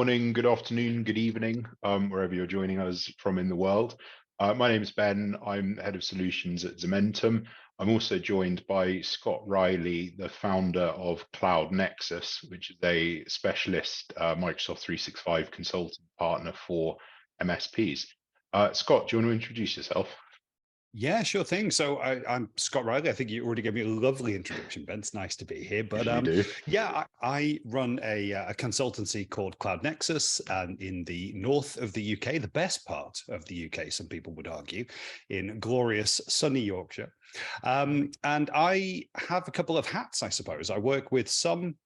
morning, good afternoon, good evening, wherever you're joining us from in the world. My name is Ben. I'm head of solutions at Zementum. I'm also joined by Scott Riley, the founder of Cloud Nexus, which is a specialist Microsoft 365 consulting partner for MSPs. Scott, do you want to introduce yourself? Yeah, sure thing. So I'm Scott Riley. I think you already gave me a lovely introduction, Ben. It's nice to be here. But Usually do. yeah, I run a consultancy called Cloud Nexus in the north of the UK, the best part of the UK, some people would argue, in glorious sunny Yorkshire. And I have a couple of hats, I suppose. I work with some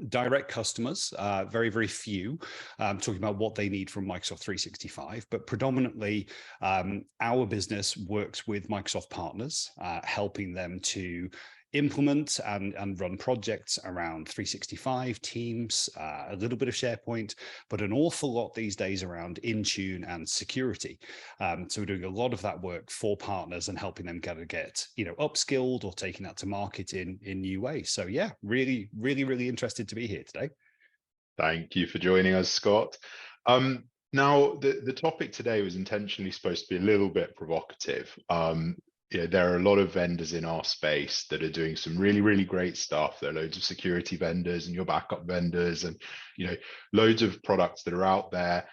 direct customers, very, very few, talking about what they need from Microsoft 365, but predominantly our business works with Microsoft partners, helping them to implement and run projects around 365, Teams, a little bit of SharePoint, but an awful lot these days around Intune and security. So we're doing a lot of that work for partners and helping them get upskilled or taking that to market in new ways. So yeah, really, really, really interested to be here today. Thank you for joining us, Scott. Now, the topic today was intentionally supposed to be a little bit provocative. There are a lot of vendors in our space that are doing some really, really great stuff. There are loads of security vendors and your backup vendors and, loads of products that are out there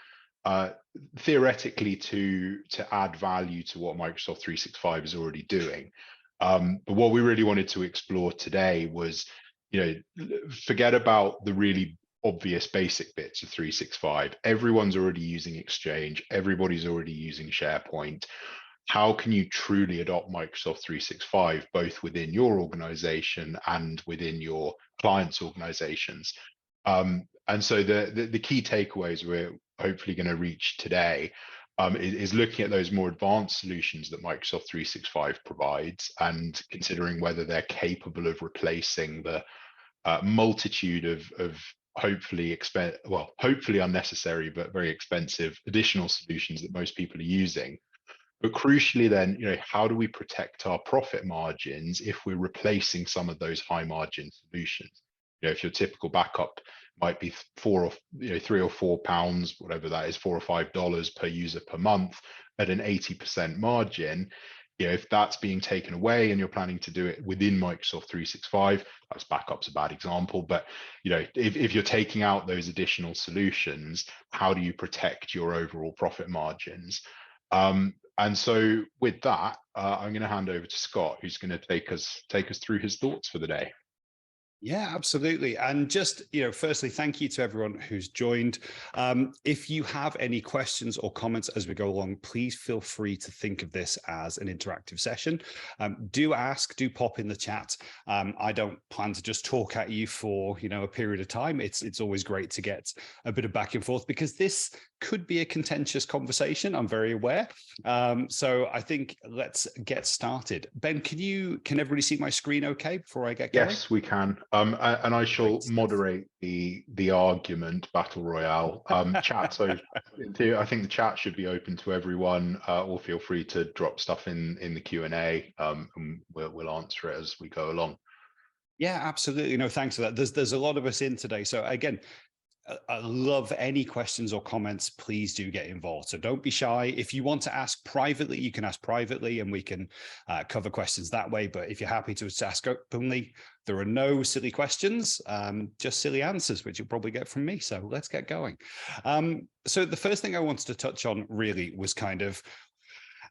theoretically to add value to what Microsoft 365 is already doing. But what we really wanted to explore today was, forget about the really obvious basic bits of 365. Everyone's already using Exchange. Everybody's already using SharePoint. How can you truly adopt Microsoft 365, both within your organization and within your clients' organizations? And so the key takeaways we're hopefully going to reach today is looking at those more advanced solutions that Microsoft 365 provides and considering whether they're capable of replacing the multitude of hopefully unnecessary but very expensive additional solutions that most people are using. But crucially then, how do we protect our profit margins if we're replacing some of those high margin solutions? If your typical backup might be £3 or £4, whatever that is, $4 or $5 per user per month at an 80% margin, if that's being taken away and you're planning to do it within Microsoft 365, that's backup's a bad example, but if you're taking out those additional solutions, how do you protect your overall profit margins? And so with that, I'm going to hand over to Scott, who's going to take us through his thoughts for the day. Yeah, absolutely. And just, firstly, thank you to everyone who's joined. If you have any questions or comments as we go along, please feel free to think of this as an interactive session. Do pop in the chat. I don't plan to just talk at you for, a period of time. It's always great to get a bit of back and forth because this could be a contentious conversation. I'm very aware. So I think let's get started. Ben, can everybody see my screen okay before I get going? Yes, we can. And I shall moderate the argument battle royale chat. So I think the chat should be open to everyone, or feel free to drop stuff in the Q&A, and we'll answer it as we go along. Yeah, absolutely. No, thanks for that. There's a lot of us in today. So again, I love any questions or comments. Please do get involved. So don't be shy. If you want to ask privately, you can ask privately and we can cover questions that way. But if you're happy to ask openly, there are no silly questions, just silly answers, which you'll probably get from me. So let's get going. So the first thing I wanted to touch on really was kind of,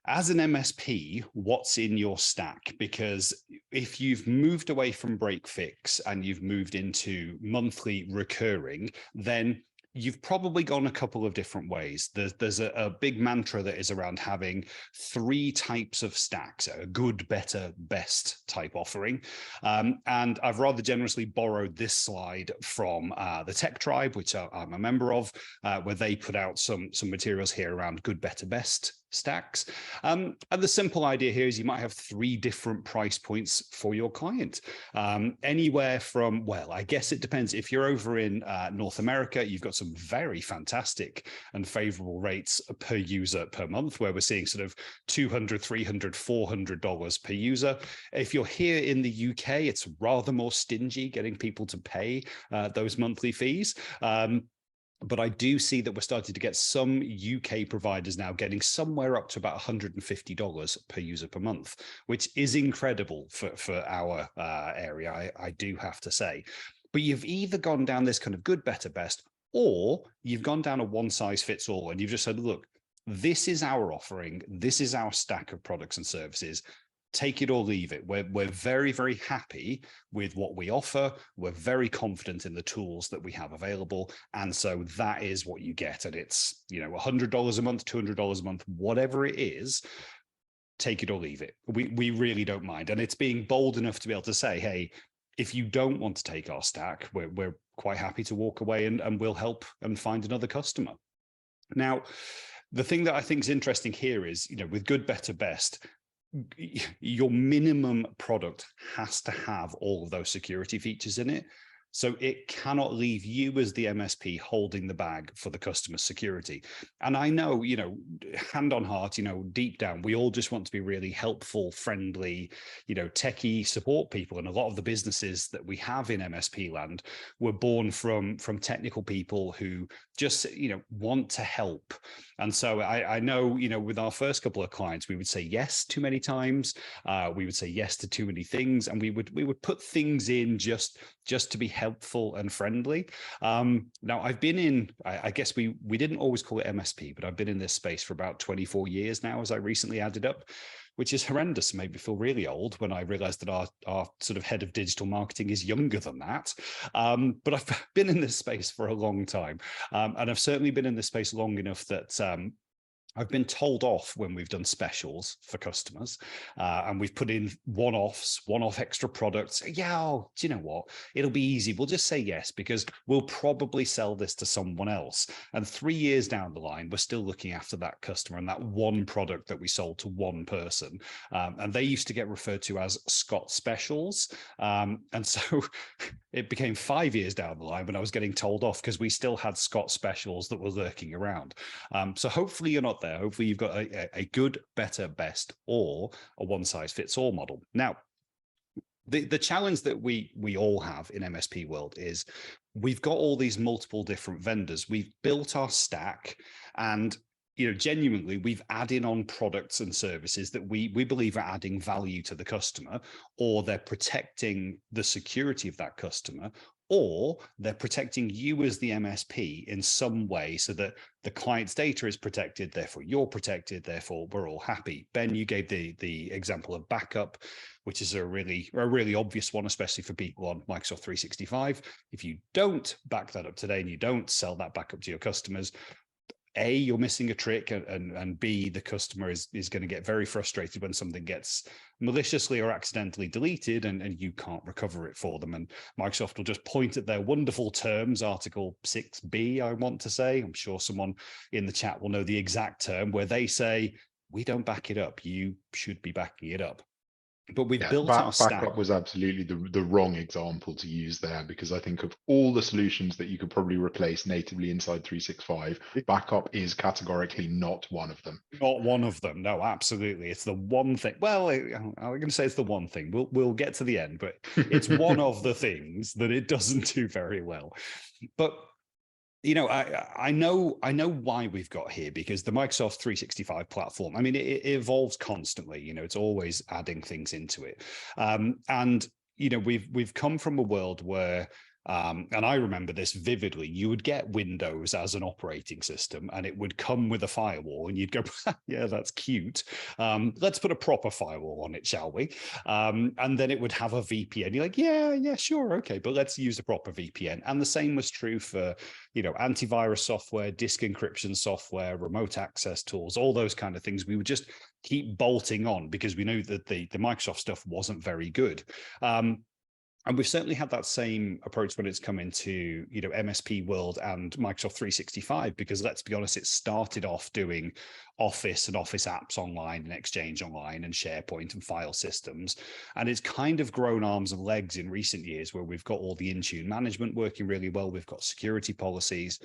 as an MSP, what's in your stack? Because if you've moved away from break fix and you've moved into monthly recurring, then you've probably gone a couple of different ways. There's a big mantra that is around having 3 types of stacks, a good, better, best type offering. And I've rather generously borrowed this slide from the Tech Tribe, which I'm a member of, where they put out some materials here around good, better, best stacks. And the simple idea here is you might have 3 different price points for your client. Anywhere from, well, I guess it depends. If you're over in North America, you've got some very fantastic and favorable rates per user per month, where we're seeing sort of $200, $300, $400 per user. If you're here in the UK, it's rather more stingy getting people to pay those monthly fees. But I do see that we're starting to get some UK providers now getting somewhere up to about $150 per user per month, which is incredible for our area, I do have to say. But you've either gone down this kind of good, better, best, or you've gone down a one size fits all, and you've just said, look, this is our offering, this is our stack of products and services. Take it or leave it. We're very, very happy with what we offer. We're very confident in the tools that we have available. And so that is what you get. And it's, you know, $100 a month, $200 a month, whatever it is, take it or leave it. We really don't mind. And it's being bold enough to be able to say, hey, if you don't want to take our stack, we're quite happy to walk away and we'll help and find another customer. Now, the thing that I think is interesting here is, you know, with good, better, best, your minimum product has to have all of those security features in it. So it cannot leave you as the MSP holding the bag for the customer's security. And I know, you know, hand on heart, you know, deep down, we all just want to be really helpful, friendly, you know, techie support people. And a lot of the businesses that we have in MSP land were born from technical people who just, you know, want to help. And so I know, you know, with our first couple of clients, we would say yes too many times. We would say yes to too many things, and we would put things in just to be helpful and friendly. Now, I've been in, I guess we didn't always call it MSP, but I've been in this space for about 24 years now, as I recently added up, which is horrendous. It made me feel really old when I realized that our sort of head of digital marketing is younger than that. But I've been in this space for a long time. And I've certainly been in this space long enough that I've been told off when we've done specials for customers, and we've put in one-off extra products. Yeah, oh, do you know what? It'll be easy. We'll just say yes, because we'll probably sell this to someone else. And 3 years down the line, we're still looking after that customer and that one product that we sold to one person. And they used to get referred to as Scott Specials. And so it became 5 years down the line when I was getting told off because we still had Scott Specials that were lurking around. So hopefully you're not there. Hopefully you've got a good, better, best, or a one-size-fits-all model. Now, the challenge that we all have in MSP world is we've got all these multiple different vendors. We've built our stack, and you know, genuinely, we've added on products and services that we believe are adding value to the customer, or they're protecting the security of that customer, or they're protecting you as the MSP in some way so that the client's data is protected, therefore you're protected, therefore we're all happy. Ben, you gave the example of backup, which is a really obvious one, especially for people on Microsoft 365. If you don't back that up today and you don't sell that backup to your customers, A, you're missing a trick, and B, the customer is going to get very frustrated when something gets maliciously or accidentally deleted and you can't recover it for them. And Microsoft will just point at their wonderful terms, Article 6B, I want to say. I'm sure someone in the chat will know the exact term, where they say, we don't back it up. You should be backing it up. But we've built our stack. Backup was absolutely the wrong example to use there, because I think of all the solutions that you could probably replace natively inside 365, backup is categorically not one of them. Not one of them. No, absolutely. It's the one thing. Well, I'm going to say it's the one thing. We'll get to the end, but it's one of the things that it doesn't do very well. But you know, I know why we've got here, because the Microsoft 365 platform, I mean, it evolves constantly. You know, it's always adding things into it. And, you know, we've come from a world where, and I remember this vividly, you would get Windows as an operating system and it would come with a firewall and you'd go, yeah, that's cute. Let's put a proper firewall on it, shall we? And then it would have a VPN. You're like, yeah, sure. Okay, but let's use a proper VPN. And the same was true for, you know, antivirus software, disk encryption software, remote access tools, all those kind of things. We would just keep bolting on because we knew that the Microsoft stuff wasn't very good. And we've certainly had that same approach when it's come into, you know, MSP world and Microsoft 365, because let's be honest, it started off doing Office and Office apps online and Exchange Online and SharePoint and file systems. And it's kind of grown arms and legs in recent years, where we've got all the Intune management working really well. We've got security policies.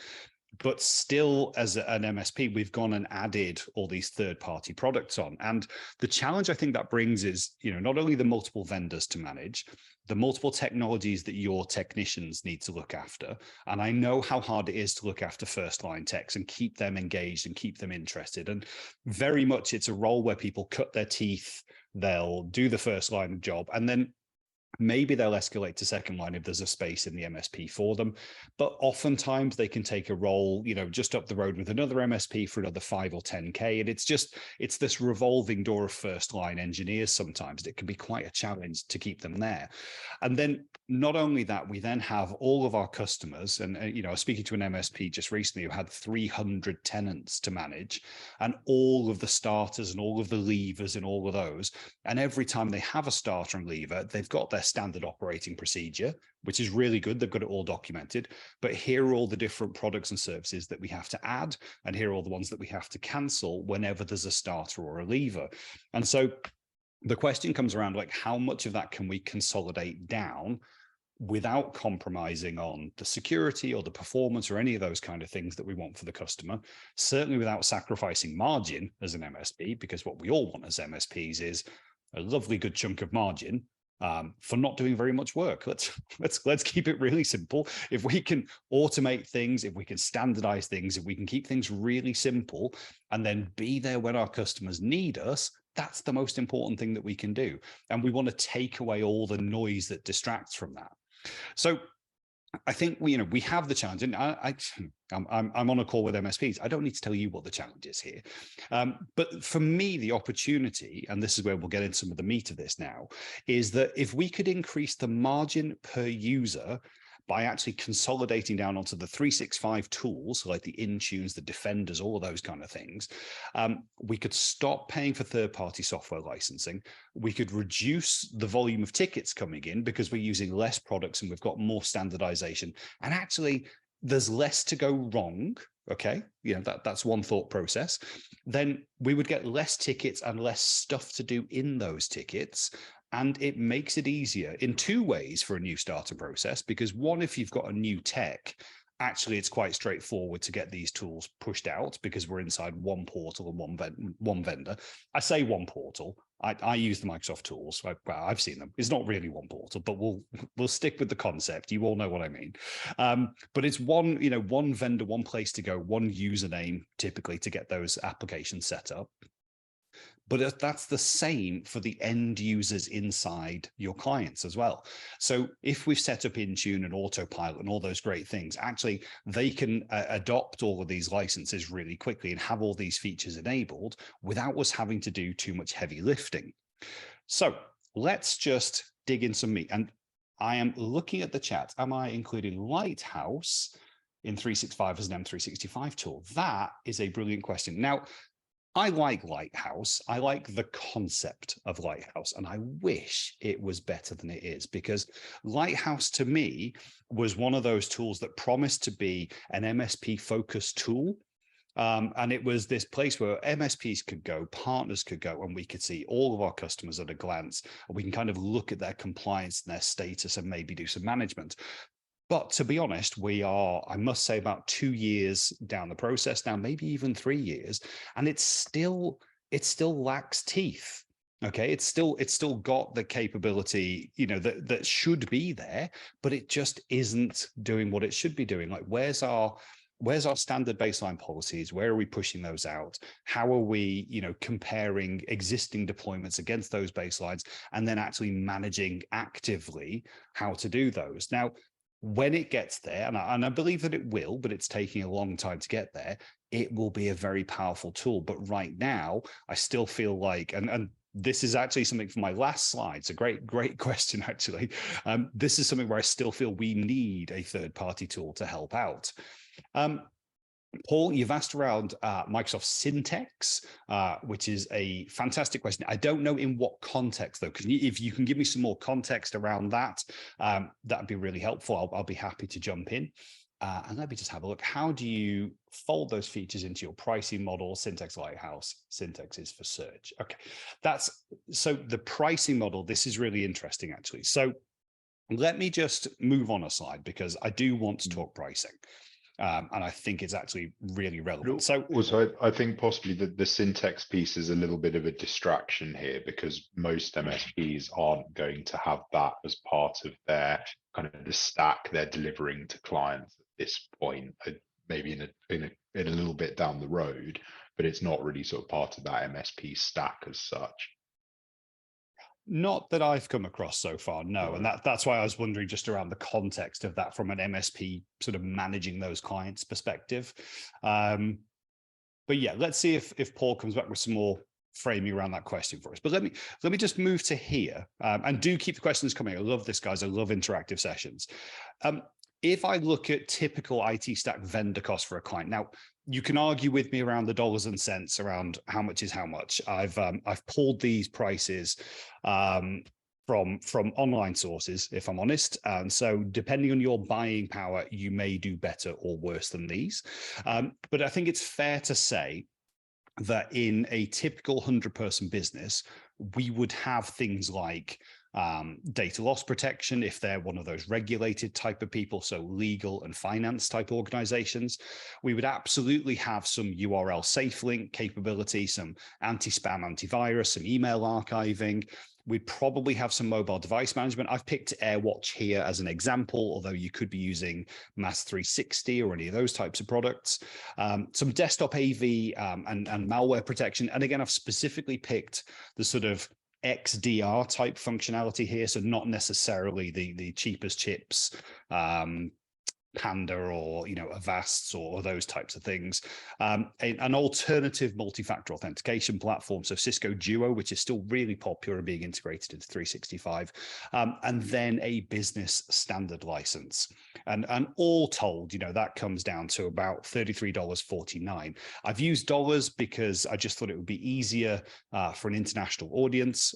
But still, as an MSP, we've gone and added all these third-party products on. And the challenge I think that brings is, not only the multiple vendors to manage, the multiple technologies that your technicians need to look after. And I know how hard it is to look after first-line techs and keep them engaged and keep them interested. And very much it's a role where people cut their teeth, they'll do the first line job, and then maybe they'll escalate to second line if there's a space in the MSP for them. But oftentimes they can take a role, just up the road with another MSP for another 5 or 10K. And it's this revolving door of first line engineers sometimes. It can be quite a challenge to keep them there. And then not only that, we then have all of our customers, and I was speaking to an MSP just recently who had 300 tenants to manage, and all of the starters and all of the leavers and all of those. And every time they have a starter and leaver, they've got their standard operating procedure, which is really good. They've got it all documented. But here are all the different products and services that we have to add, and here are all the ones that we have to cancel whenever there's a starter or a leaver. And so the question comes around, like, how much of that can we consolidate down without compromising on the security or the performance or any of those kind of things that we want for the customer, certainly without sacrificing margin as an MSP, because what we all want as MSPs is a lovely good chunk of margin for not doing very much work. Let's keep it really simple. If we can automate things, if we can standardize things, if we can keep things really simple and then be there when our customers need us, that's the most important thing that we can do. And we want to take away all the noise that distracts from that. So I think we have the challenge, and I'm on a call with MSPs. I don't need to tell you what the challenge is here, but for me, the opportunity, and this is where we'll get into some of the meat of this now, is that if we could increase the margin per user by actually consolidating down onto the 365 tools, like the Intunes, the Defenders, all of those kind of things, we could stop paying for third-party software licensing. We could reduce the volume of tickets coming in because we're using less products and we've got more standardization. And actually, there's less to go wrong. Okay, that's one thought process. Then we would get less tickets and less stuff to do in those tickets. And it makes it easier in two ways for a new starter process, because one, if you've got a new tech, actually it's quite straightforward to get these tools pushed out because we're inside one portal and one vendor. I say one portal. I use the Microsoft tools. I've seen them. It's not really one portal, but we'll stick with the concept. You all know what I mean. But it's one vendor, one place to go, one username typically to get those applications set up. But that's the same for the end users inside your clients as well. So if we've set up Intune and Autopilot and all those great things, actually they can adopt all of these licenses really quickly and have all these features enabled without us having to do too much heavy lifting. So let's just dig in some meat. And I am looking at the chat. Am I including Lighthouse in 365 as an M365 tool? That is a brilliant question. Now, I like Lighthouse. I like the concept of Lighthouse, and I wish it was better than it is, because Lighthouse to me was one of those tools that promised to be an MSP focused tool. And it was this place where MSPs could go, partners could go, and we could see all of our customers at a glance. And we can kind of look at their compliance and their status and maybe do some management. But to be honest, we are, I must say, about 2 years down the process now, maybe even 3 years, and it still lacks teeth. Okay, it's still got the capability, that should be there, but it just isn't doing what it should be doing. Like, where's our standard baseline policies? Where are we pushing those out? How are we, comparing existing deployments against those baselines, and then actually managing actively how to do those? Now, when it gets there, and I believe that it will, but it's taking a long time to get there, it will be a very powerful tool. But right now, I still feel like, and this is actually something from my last slide. It's a great question, actually. This is something where I still feel we need a third-party tool to help out. Paul, you've asked around Microsoft Syntex, which is a fantastic question. I don't know in what context, though, because if you can give me some more context around that, that'd be really helpful. I'll be happy to jump in. And let me just have a look. How do you fold those features into your pricing model? Syntex Lighthouse. Syntex is for search. Okay, so the pricing model. This is really interesting, actually. So let me just move on a slide, because I do want to talk pricing. So let me just move on a slide, because I do want to talk pricing. And I think it's actually really relevant. So also, I think possibly the syntax piece is a little bit of a distraction here, because most MSPs aren't going to have that as part of their kind of the stack they're delivering to clients at this point. Maybe in a little bit down the road, but it's not really sort of part of that MSP stack as such. not that I've come across so far, no. Right. And that's why I was wondering just around the context of that from an MSP sort of managing those clients perspective. But yeah, let's see if Paul comes back with some more framing around that question for us. But let me just move to here, and do keep the questions coming. I love this, guys. I love interactive sessions. If I look at typical IT stack vendor cost for a client, now you can argue with me around the dollars and cents around how much is how much. I've pulled these prices from online sources, if I'm honest. And so depending on your buying power, you may do better or worse than these. But I think it's fair to say that in a typical 100-person business, we would have things like data loss protection if they're one of those regulated type of people, so legal and finance type organizations. We would absolutely have some URL safe link capability, some anti-spam, antivirus, some email archiving. We'd probably have some mobile device management. I've picked AirWatch here as an example, although you could be using Mass 360 or any of those types of products. Some desktop AV and malware protection. And again, I've specifically picked the sort of XDR type functionality here, so not necessarily the cheapest chips, Panda or Avast or those types of things. An alternative multi-factor authentication platform, so Cisco Duo, which is still really popular and being integrated into 365, and then a business standard license. And all told, that comes down to about $33.49. I've used dollars because I just thought it would be easier for an international audience.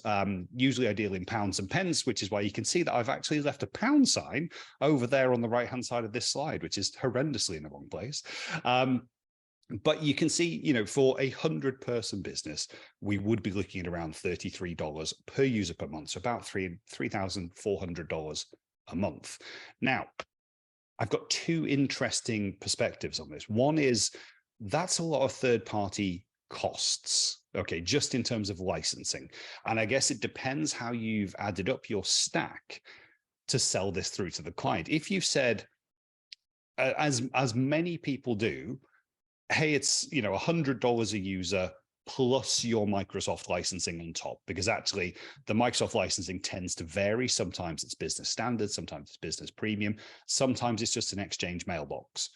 Usually I deal in pounds and pence, which is why you can see that I've actually left a pound sign over there on the right-hand side of this slide, which is horrendously in the wrong place. But you can see, for a 100-person business, we would be looking at around $33 per user per month, so about $3,400 a month. Now, I've got two interesting perspectives on this. One is that's a lot of third-party costs, okay, just in terms of licensing. And I guess it depends how you've added up your stack to sell this through to the client. If you said, as many people do, hey, it's $100 a user plus your Microsoft licensing on top, because actually the Microsoft licensing tends to vary. Sometimes it's business standard, sometimes it's business premium, sometimes it's just an Exchange mailbox.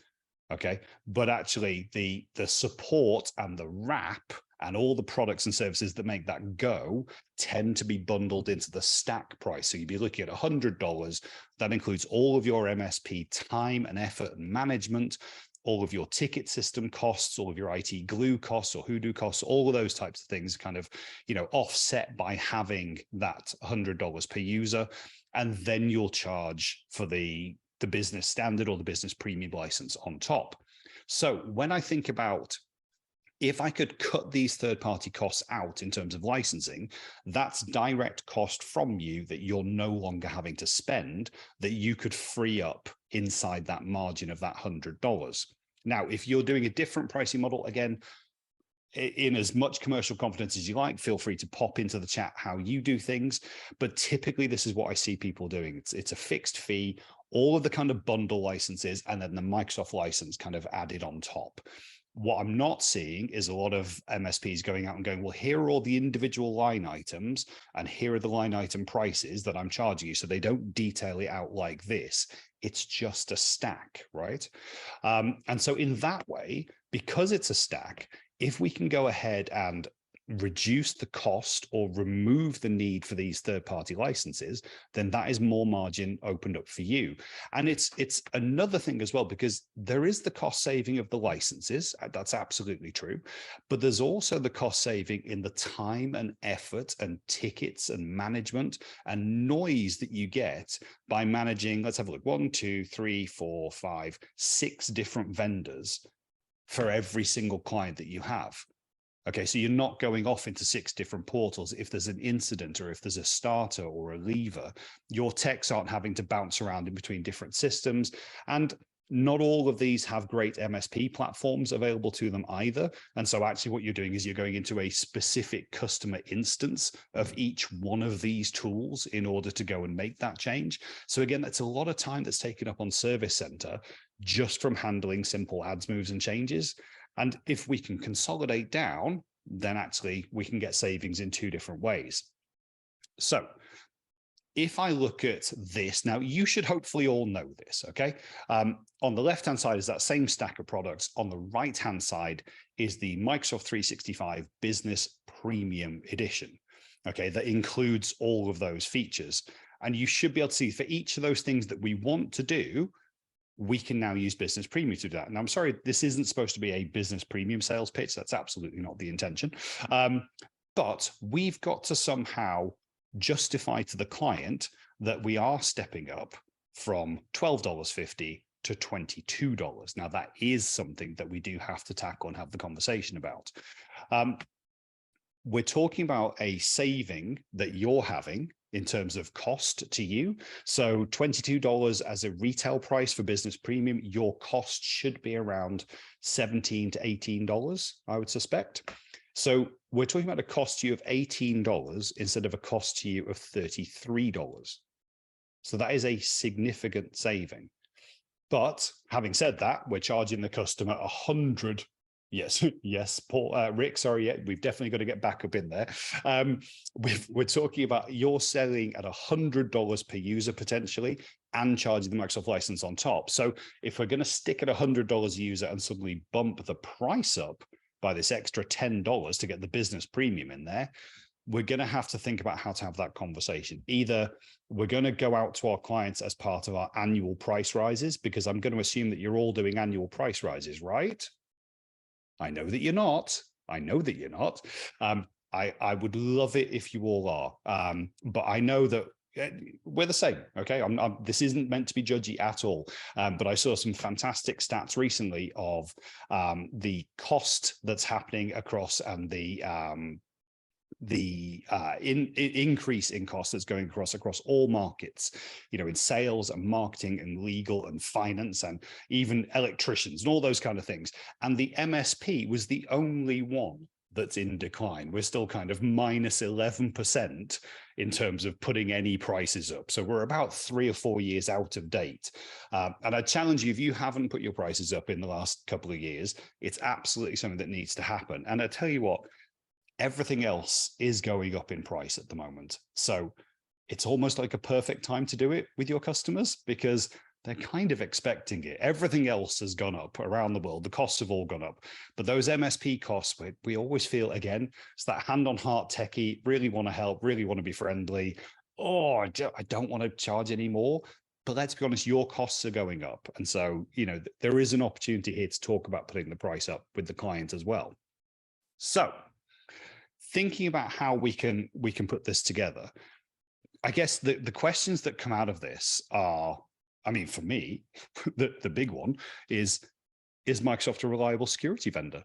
Okay, but actually the support and the wrap and all the products and services that make that go tend to be bundled into the stack price. So you'd be looking at $100. That includes all of your MSP time and effort and management, all of your ticket system costs, all of your IT glue costs or Hoodoo costs, all of those types of things kind of, offset by having that $100 per user. And then you'll charge for the business standard or the business premium license on top. So when I think about, if I could cut these third-party costs out in terms of licensing, that's direct cost from you that you're no longer having to spend, that you could free up inside that margin of that $100. Now, if you're doing a different pricing model, again, in as much commercial confidence as you like, feel free to pop into the chat how you do things. But typically, this is what I see people doing. It's a fixed fee, all of the kind of bundle licenses, and then the Microsoft license kind of added on top. What I'm not seeing is a lot of MSPs going out and going, well, here are all the individual line items, and here are the line item prices that I'm charging you. So they don't detail it out like this. It's just a stack, right? And so in that way, because it's a stack, if we can go ahead and reduce the cost or remove the need for these third-party licenses, then that is more margin opened up for you. And it's another thing as well, because there is the cost saving of the licenses. That's absolutely true. But there's also the cost saving in the time and effort and tickets and management and noise that you get by managing, let's have a look, 1, 2, 3, 4, 5, 6 different vendors for every single client that you have. Okay, so you're not going off into 6 different portals. If there's an incident or if there's a starter or a lever, your techs aren't having to bounce around in between different systems. And Not all of these have great MSP platforms available to them either. And so actually what you're doing is you're going into a specific customer instance of each one of these tools in order to go and make that change. So again, that's a lot of time that's taken up on Service Center just from handling simple ads moves and changes. And if we can consolidate down, then actually we can get savings in two different ways. So if I look at this, now you should hopefully all know this, okay? On the left-hand side is that same stack of products. On the right-hand side is the Microsoft 365 Business Premium Edition, okay? That includes all of those features. And you should be able to see for each of those things that we want to do, we can now use Business Premium to do that. And I'm sorry, this isn't supposed to be a Business Premium sales pitch. That's absolutely not the intention. But we've got to somehow justify to the client that we are stepping up from $12.50 to $22. Now, that is something that we do have to tackle and have the conversation about. We're talking about a saving that you're having in terms of cost to you. So $22 as a retail price for Business Premium, your cost should be around $17 to $18, I would suspect. So we're talking about a cost to you of $18 instead of a cost to you of $33. So that is a significant saving. But having said that, we're charging the customer 100. Yes, Paul, Rick, sorry, yeah, we've definitely got to get back up in there. We're talking about you're selling at $100 per user potentially and charging the Microsoft license on top. So if we're going to stick at $100 a user and suddenly bump the price up by this extra $10 to get the Business Premium in there, we're going to have to think about how to have that conversation. Either we're going to go out to our clients as part of our annual price rises, because I'm going to assume that you're all doing annual price rises, right? I know that you're not. I know that you're not. I would love it if you all are. But I know that we're the same, okay? This isn't meant to be judgy at all, but I saw some fantastic stats recently of the cost that's happening across and the increase in cost that's going across all markets, you know, in sales and marketing and legal and finance and even electricians and all those kind of things. And the MSP was the only one that's in decline. We're still kind of minus 11% in terms of putting any prices up. So we're about 3 or 4 years out of date. And I challenge you, if you haven't put your prices up in the last couple of years, it's absolutely something that needs to happen. And I tell you what, everything else is going up in price at the moment. So it's almost like a perfect time to do it with your customers because they're kind of expecting it. Everything else has gone up around the world. The costs have all gone up. But those MSP costs, we always feel, again, it's that hand on heart techie, really want to help, really want to be friendly. Oh, I don't want to charge any more. But let's be honest, your costs are going up. And so, you know, there is an opportunity here to talk about putting the price up with the client as well. So thinking about how we can put this together, I guess the questions that come out of this are, I mean, for me, the big one is Microsoft a reliable security vendor?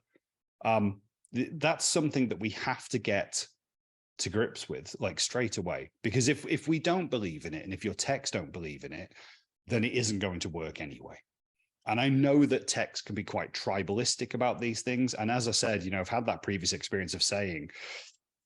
That's something that we have to get to grips with, like, straight away. Because if we don't believe in it, and if your techs don't believe in it, then it isn't going to work anyway. And I know that techs can be quite tribalistic about these things. And as I said, you know, I've had that previous experience of saying,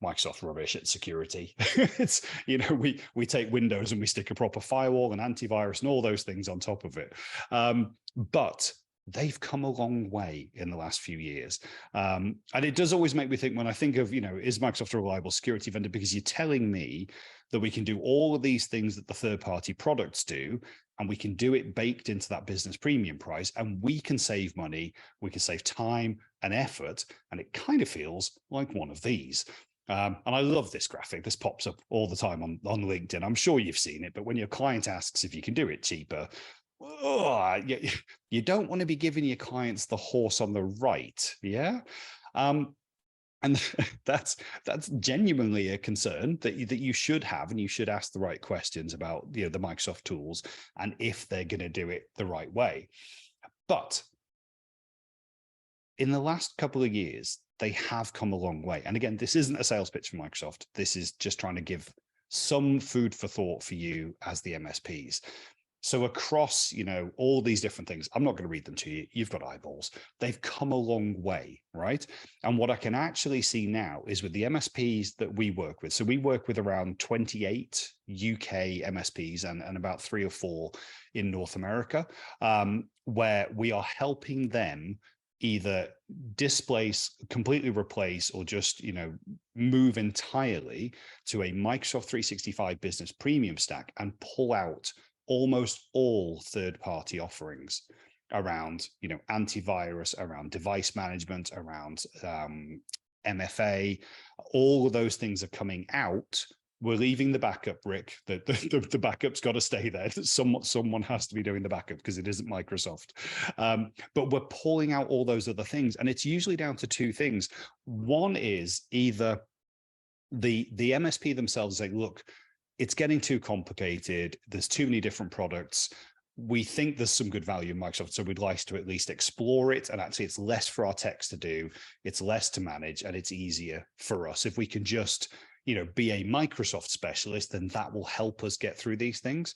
Microsoft rubbish at security. It's, you know, we take Windows and we stick a proper firewall and antivirus and all those things on top of it. But they've come a long way in the last few years. And it does always make me think, when I think of, you know, is Microsoft a reliable security vendor? Because you're telling me that we can do all of these things that the third-party products do, and we can do it baked into that Business Premium price, and we can save money, we can save time and effort, and it kind of feels like one of these. And I love this graphic. This pops up all the time on LinkedIn. I'm sure you've seen it, but when your client asks if you can do it cheaper, you don't want to be giving your clients the horse on the right, yeah? And that's genuinely a concern that you should have, and you should ask the right questions about, you know, the Microsoft tools and if they're going to do it the right way. But in the last couple of years, they have come a long way. And again, this isn't a sales pitch for Microsoft. This is just trying to give some food for thought for you as the MSPs. So across, all these different things, I'm not going to read them to you. You've got eyeballs. They've come a long way, right? And what I can actually see now is with the MSPs that we work with. So we work with around 28 UK MSPs and about 3 or 4 in North America, where we are helping them either displace, completely replace, or just, move entirely to a Microsoft 365 Business Premium stack and pull out almost all third-party offerings around, antivirus, around device management, around MFA. All of those things are coming out. We're leaving the backup, Rick. The backup's got to stay there. Someone has to be doing the backup because it isn't Microsoft. But we're pulling out all those other things, and it's usually down to 2 things. One is either the MSP themselves say, look, it's getting too complicated. There's too many different products. We think there's some good value in Microsoft, so we'd like to at least explore it. And actually, it's less for our techs to do. It's less to manage, and it's easier for us. If we can just, be a Microsoft specialist, then that will help us get through these things.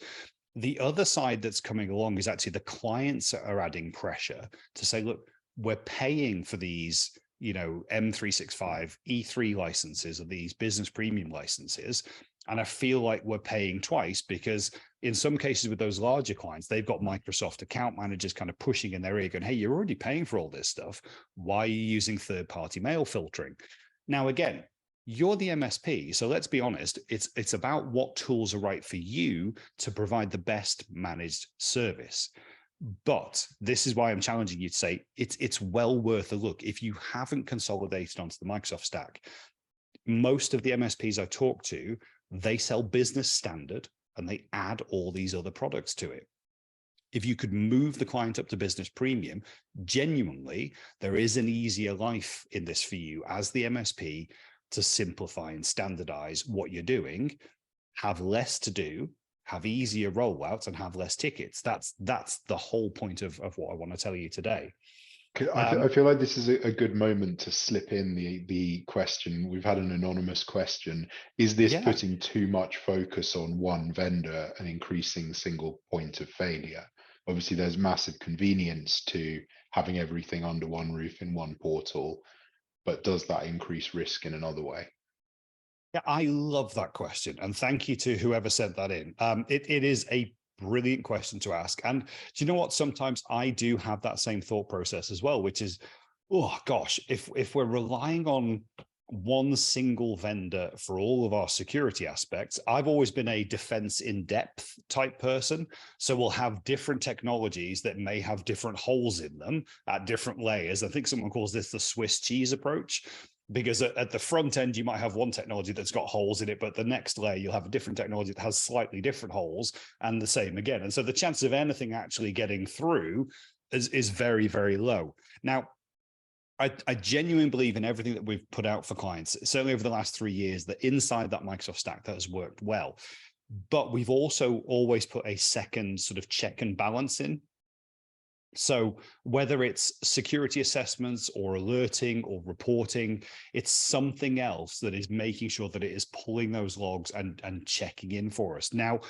The other side that's coming along is actually the clients are adding pressure to say, look, we're paying for these, M365 E3 licenses or these business premium licenses. And I feel like we're paying twice because in some cases with those larger clients, they've got Microsoft account managers kind of pushing in their ear going, hey, you're already paying for all this stuff. Why are you using third-party mail filtering? Now, again, you're the MSP. So let's be honest, it's about what tools are right for you to provide the best managed service. But this is why I'm challenging you to say it's well worth a look. If you haven't consolidated onto the Microsoft stack, most of the MSPs I talk to, they sell business standard and they add all these other products to it. If you could move the client up to business premium, genuinely, there is an easier life in this for you as the MSP to simplify and standardize what you're doing, have less to do, have easier rollouts, and have less tickets. That's the whole point of what I want to tell you today. I feel like this is a good moment to slip in the question. We've had an anonymous question. Is this putting too much focus on one vendor and increasing single point of failure? Obviously, there's massive convenience to having everything under one roof in one portal, but does that increase risk in another way? Yeah, I love that question. And thank you to whoever sent that in. It is a brilliant question to ask. And do you know what? Sometimes I do have that same thought process as well, which is, oh gosh, if we're relying on one single vendor for all of our security aspects, I've always been a defense in depth type person. So we'll have different technologies that may have different holes in them at different layers. I think someone calls this the Swiss cheese approach. Because at the front end, you might have one technology that's got holes in it, but the next layer, you'll have a different technology that has slightly different holes and the same again. And so the chance of anything actually getting through is very, very low. Now, I genuinely believe in everything that we've put out for clients, certainly over the last 3 years, that inside that Microsoft stack that has worked well. But we've also always put a second sort of check and balance in. So whether it's security assessments or alerting or reporting, it's something else that is making sure that it is pulling those logs and checking in for us. Now,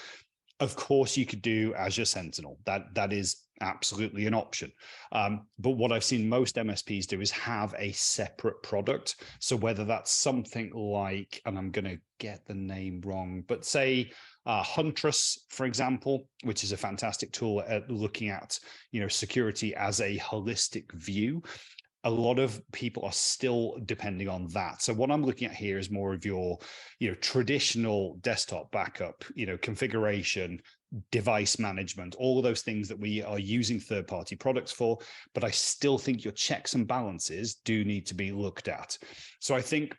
of course, you could do Azure Sentinel. That is absolutely an option. But what I've seen most MSPs do is have a separate product. So whether that's something like, and I'm going to get the name wrong, but say Huntress, for example, which is a fantastic tool at looking at, security as a holistic view. A lot of people are still depending on that. So what I'm looking at here is more of your, traditional desktop backup, configuration, device management, all of those things that we are using third-party products for. But I still think your checks and balances do need to be looked at. So I think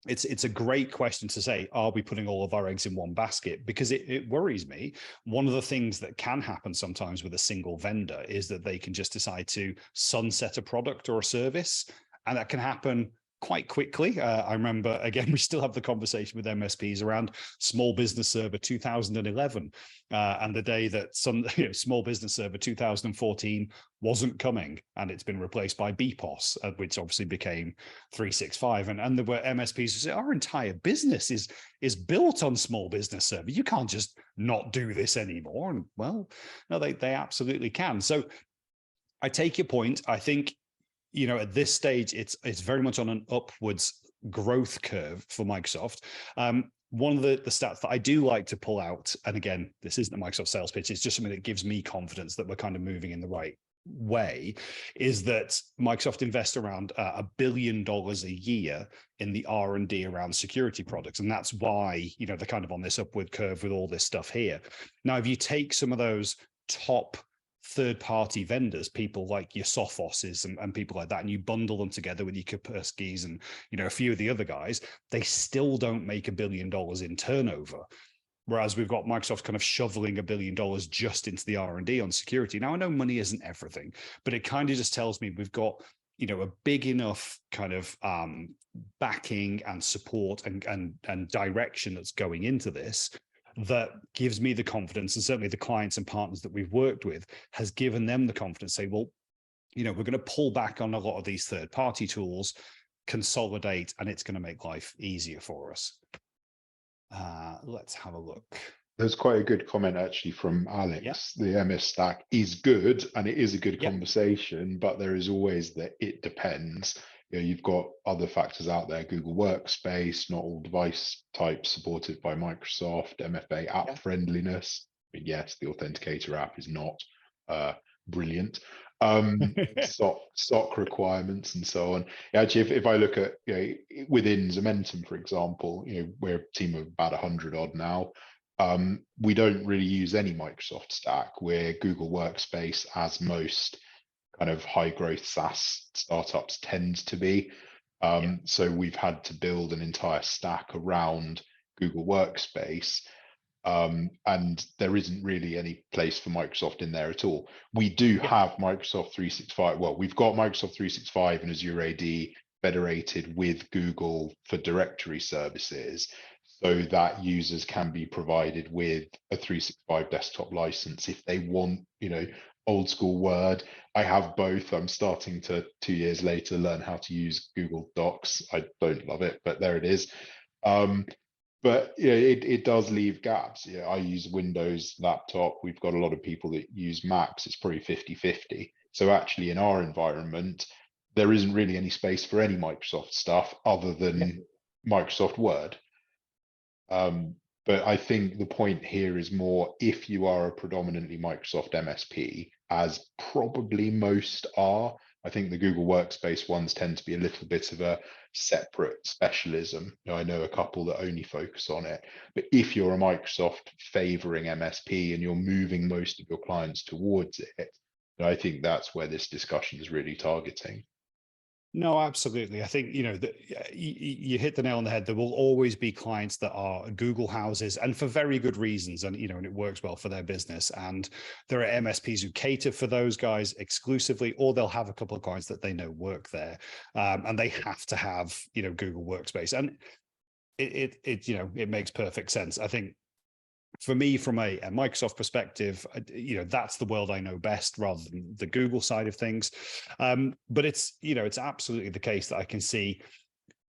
it's a great question to say, are we putting all of our eggs in one basket? Because it worries me. One of the things that can happen sometimes with a single vendor is that they can just decide to sunset a product or a service. And that can happen quite quickly. I remember, again, we still have the conversation with MSPs around Small Business Server 2011 and the day that some Small Business Server 2014 wasn't coming, and it's been replaced by BPOS, which obviously became 365. And there were MSPs who said, our entire business is built on Small Business Server. You can't just not do this anymore. And well, no, they absolutely can. So I take your point. I think, at this stage, it's very much on an upwards growth curve for Microsoft. One of the stats that I do like to pull out, and again, this isn't a Microsoft sales pitch, it's just something that gives me confidence that we're kind of moving in the right way, is that Microsoft invests around $1 billion a year in the R&D around security products. And that's why, they're kind of on this upward curve with all this stuff here. Now, if you take some of those top third-party vendors, people like your Sophoses and people like that, and you bundle them together with your Kaspersky's and a few of the other guys, they still don't make $1 billion in turnover. Whereas we've got Microsoft kind of shoveling $1 billion just into the R&D on security. Now, I know money isn't everything, but it kind of just tells me we've got a big enough kind of backing and support and direction that's going into this, that gives me the confidence, and certainly the clients and partners that we've worked with has given them the confidence to say, well, we're going to pull back on a lot of these third-party tools, consolidate, and it's going to make life easier for us. Let's have a look. There's quite a good comment actually from Alex. The MS stack is good, and it is a good conversation, but there is always that it depends. You've got other factors out there, Google Workspace, not all device types supported by Microsoft, MFA app friendliness. Yes, the Authenticator app is not brilliant. SOC requirements and so on. Actually, if I look at within Zementum, for example, we're a team of about 100 odd now. We don't really use any Microsoft stack. We're Google Workspace, as most kind of high growth SaaS startups tend to be. So we've had to build an entire stack around Google Workspace. And there isn't really any place for Microsoft in there at all. We do have Microsoft 365. Well, we've got Microsoft 365 and Azure AD federated with Google for directory services, so that users can be provided with a 365 desktop license if they want, old school Word. I have both. I'm starting to 2 years later learn how to use Google Docs. I don't love it, but there it is. But it does leave gaps. I use Windows laptop. We've got a lot of people that use Macs. It's probably 50-50. So actually in our environment, there isn't really any space for any Microsoft stuff other than Microsoft Word. But I think the point here is more, if you are a predominantly Microsoft MSP, as probably most are, I think the Google Workspace ones tend to be a little bit of a separate specialism. I know a couple that only focus on it. But if you're a Microsoft favoring MSP and you're moving most of your clients towards it, I think that's where this discussion is really targeting. No, absolutely. I think, you hit the nail on the head. There will always be clients that are Google houses, and for very good reasons. And, and it works well for their business. And there are MSPs who cater for those guys exclusively, or they'll have a couple of clients that they know work there. And they have to have, Google Workspace. And it makes perfect sense. I think, for me, from a Microsoft perspective, that's the world I know best rather than the Google side of things. But it's absolutely the case that I can see,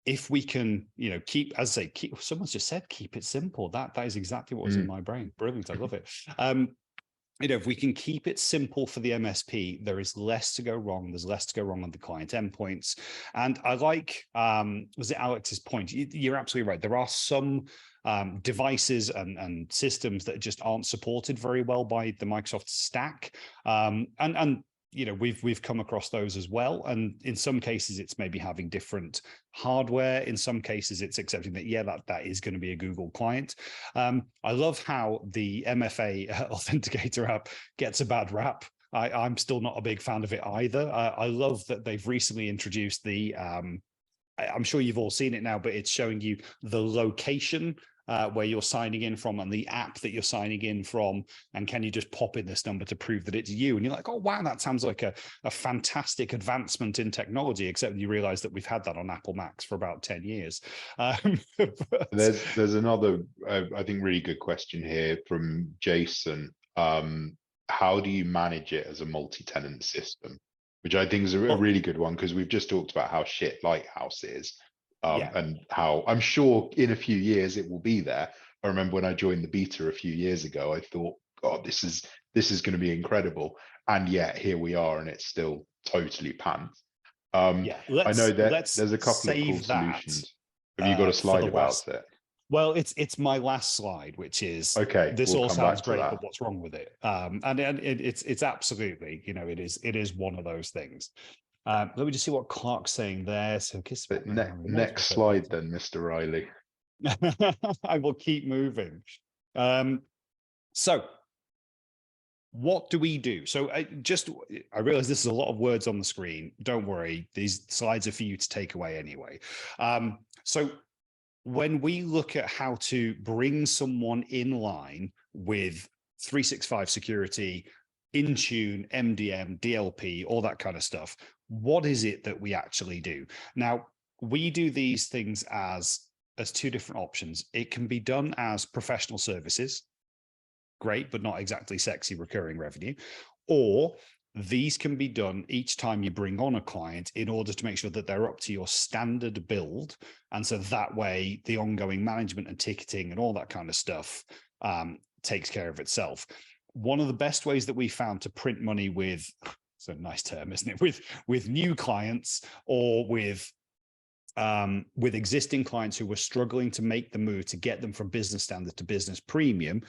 if we can, keep, as I say, someone's just said, keep it simple. That is exactly what was in my brain. Brilliant. I love it. If we can keep it simple for the MSP, there is less to go wrong. There's less to go wrong on the client endpoints. And I like, was it Alex's point? You're absolutely right. There are some devices and systems that just aren't supported very well by the Microsoft stack. And we've come across those as well. And in some cases, it's maybe having different hardware. In some cases, it's accepting that, that is going to be a Google client. I love how the MFA Authenticator app gets a bad rap. I'm still not a big fan of it either. I love that they've recently introduced the, I'm sure you've all seen it now, but it's showing you the location where you're signing in from and the app that you're signing in from, and can you just pop in this number to prove that it's you? And you're like, oh wow, that sounds like a fantastic advancement in technology, except you realize that we've had that on Apple Macs for about 10 years. There's another I think really good question here from Jason. How do you manage it as a multi-tenant system? Which I think is a really good one, because we've just talked about how shit Lighthouse is. And how I'm sure in a few years it will be there. I remember when I joined the beta a few years ago, I thought, God, this is going to be incredible. And yet here we are, and it's still totally pants. I know that there's a couple of cool solutions. Have you got a slide about it? Well, it's my last slide, which is, okay, this all sounds great, but what's wrong with it? And it's absolutely, it is one of those things. Let me just see what Clark's saying there. So next slide then, Mr. Riley. I will keep moving. So what do we do? So I realize this is a lot of words on the screen. Don't worry, these slides are for you to take away anyway. So when we look at how to bring someone in line with 365 security, Intune, MDM, DLP, all that kind of stuff, what is it that we actually do? Now, we do these things as two different options. It can be done as professional services, great, but not exactly sexy recurring revenue, or these can be done each time you bring on a client in order to make sure that they're up to your standard build. And so that way, the ongoing management and ticketing and all that kind of stuff takes care of itself. One of the best ways that we found to print money with, it's a nice term, isn't it? With new clients, or with existing clients who were struggling to make the move to get them from business standard to business premium,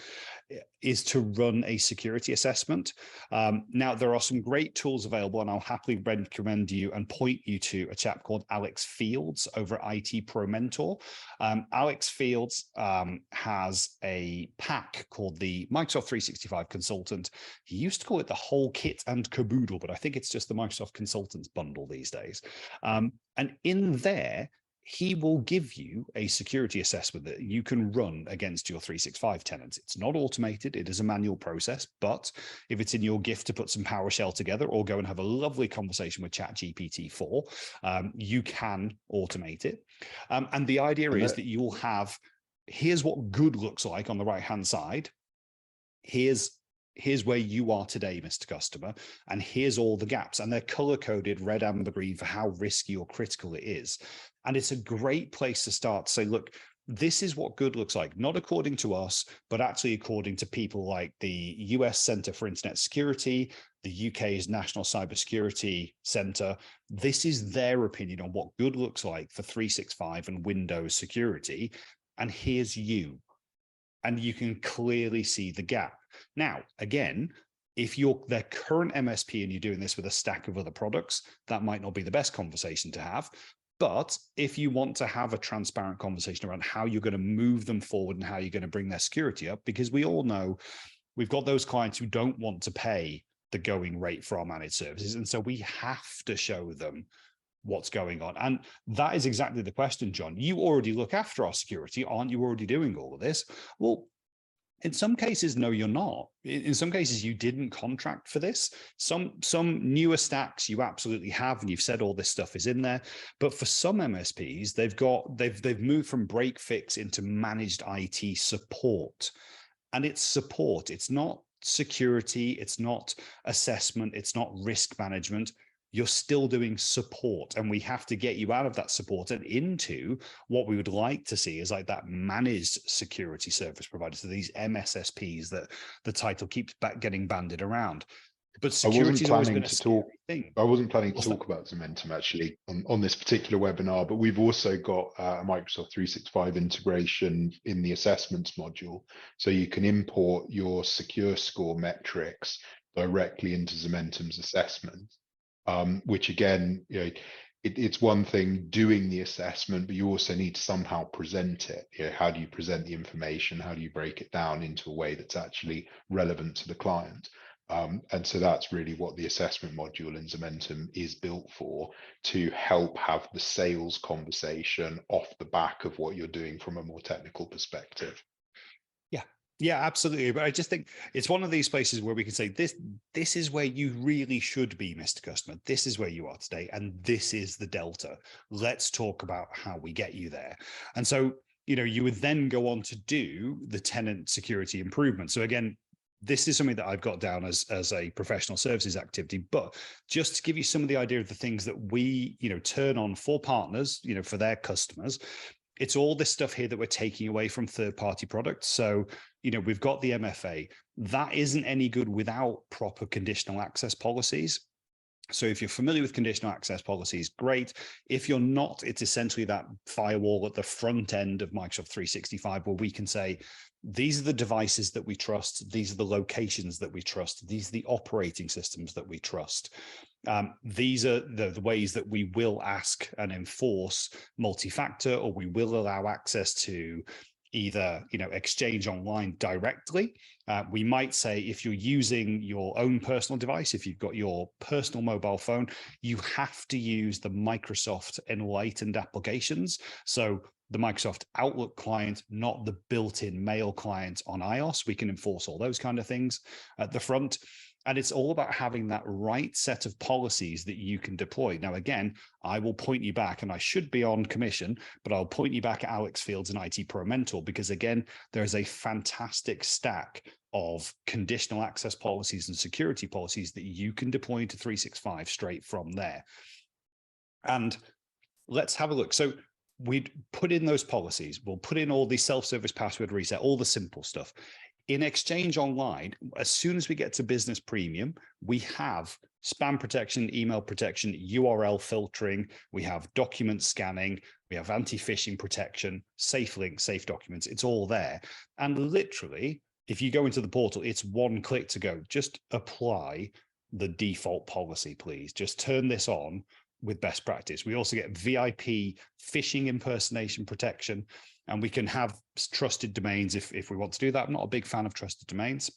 is to run a security assessment. Now, there are some great tools available, and I'll happily recommend you and point you to a chap called Alex Fields over at IT Pro Mentor. Alex Fields has a pack called the Microsoft 365 Consultant. He used to call it the whole kit and caboodle, but I think it's just the Microsoft Consultants bundle these days. And in there, he will give you a security assessment that you can run against your 365 tenants. It's not automated. It is a manual process. But if it's in your gift to put some PowerShell together or go and have a lovely conversation with ChatGPT-4, you can automate it. And the idea is that you will have, here's what good looks like on the right-hand side. Here's where you are today, Mr. Customer, and here's all the gaps. And they're color-coded red, amber, green for how risky or critical it is. And it's a great place to start to say, look, this is what good looks like, not according to us, but actually according to people like the US Center for Internet Security, the UK's National Cybersecurity Center. This is their opinion on what good looks like for 365 and Windows security. And here's you. And you can clearly see the gap. Now, again, if you're their current MSP and you're doing this with a stack of other products, that might not be the best conversation to have. But if you want to have a transparent conversation around how you're going to move them forward and how you're going to bring their security up, because we all know we've got those clients who don't want to pay the going rate for our managed services. And so we have to show them what's going on. And that is exactly the question, John. You already look after our security. Aren't you already doing all of this? Well, in some cases, no, you're not. In some cases, you didn't contract for this. Some newer stacks you absolutely have, and you've said all this stuff is in there. But for some MSPs, they've moved from break fix into managed IT support. And it's support. It's not security. It's not assessment. It's not risk management. You're still doing support, and we have to get you out of that support and into what we would like to see is like that managed security service provider. So these MSSPs that the title keeps getting bandied around. But security has always been a scary thing. I wasn't planning to talk about Zementum actually on this particular webinar, but we've also got a Microsoft 365 integration in the assessments module. So you can import your secure score metrics directly into Zementum's assessment. Which again, it's one thing doing the assessment, but you also need to somehow present it. How do you present the information? How do you break it down into a way that's actually relevant to the client? And so that's really what the assessment module in Zementum is built for, to help have the sales conversation off the back of what you're doing from a more technical perspective. Yeah, absolutely. But I just think it's one of these places where we can say this is where you really should be, Mr. Customer. This is where you are today, and this is the delta. Let's talk about how we get you there. And so, you would then go on to do the tenant security improvement. So again, this is something that I've got down as a professional services activity, but just to give you some of the idea of the things that we, turn on for partners, for their customers. It's all this stuff here that we're taking away from third-party products. So, we've got the MFA. That isn't any good without proper conditional access policies. So if you're familiar with conditional access policies, great. If you're not, it's essentially that firewall at the front end of Microsoft 365 where we can say, these are the devices that we trust. These are the locations that we trust. These are the operating systems that we trust. These are the ways that we will ask and enforce multi-factor, or we will allow access to either Exchange Online directly. We might say if you're using your own personal device, if you've got your personal mobile phone, you have to use the Microsoft Enlightened applications. So the Microsoft Outlook client, not the built-in mail client on iOS. We can enforce all those kind of things at the front. And it's all about having that right set of policies that you can deploy. Now, again, I will point you back, and I should be on commission, but I'll point you back at Alex Fields and IT Pro Mentor, because again, there is a fantastic stack of conditional access policies and security policies that you can deploy into 365 straight from there. And let's have a look. So we'd put in those policies. We'll put in all the self-service password reset, all the simple stuff. In Exchange Online, as soon as we get to Business Premium, we have spam protection, email protection, URL filtering, we have document scanning, we have anti-phishing protection, safe links, safe documents. It's all there. And literally, if you go into the portal, it's one click to go. Just apply the default policy, please. Just turn this on with best practice. We also get VIP phishing impersonation protection, and we can have trusted domains if we want to do that. I'm not a big fan of trusted domains.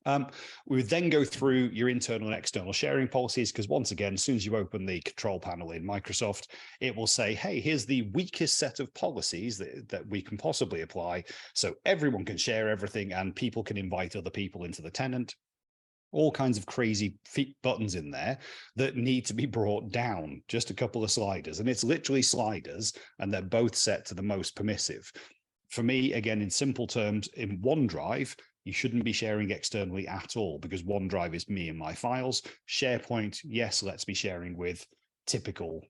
We would then go through your internal and external sharing policies, because once again, as soon as you open the control panel in Microsoft, it will say, hey, here's the weakest set of policies that we can possibly apply. So everyone can share everything and people can invite other people into the tenant. All kinds of crazy buttons in there that need to be brought down, just a couple of sliders. And it's literally sliders, and they're both set to the most permissive. For me, again, in simple terms, in OneDrive, you shouldn't be sharing externally at all, because OneDrive is me and my files. SharePoint, yes, let's be sharing with typical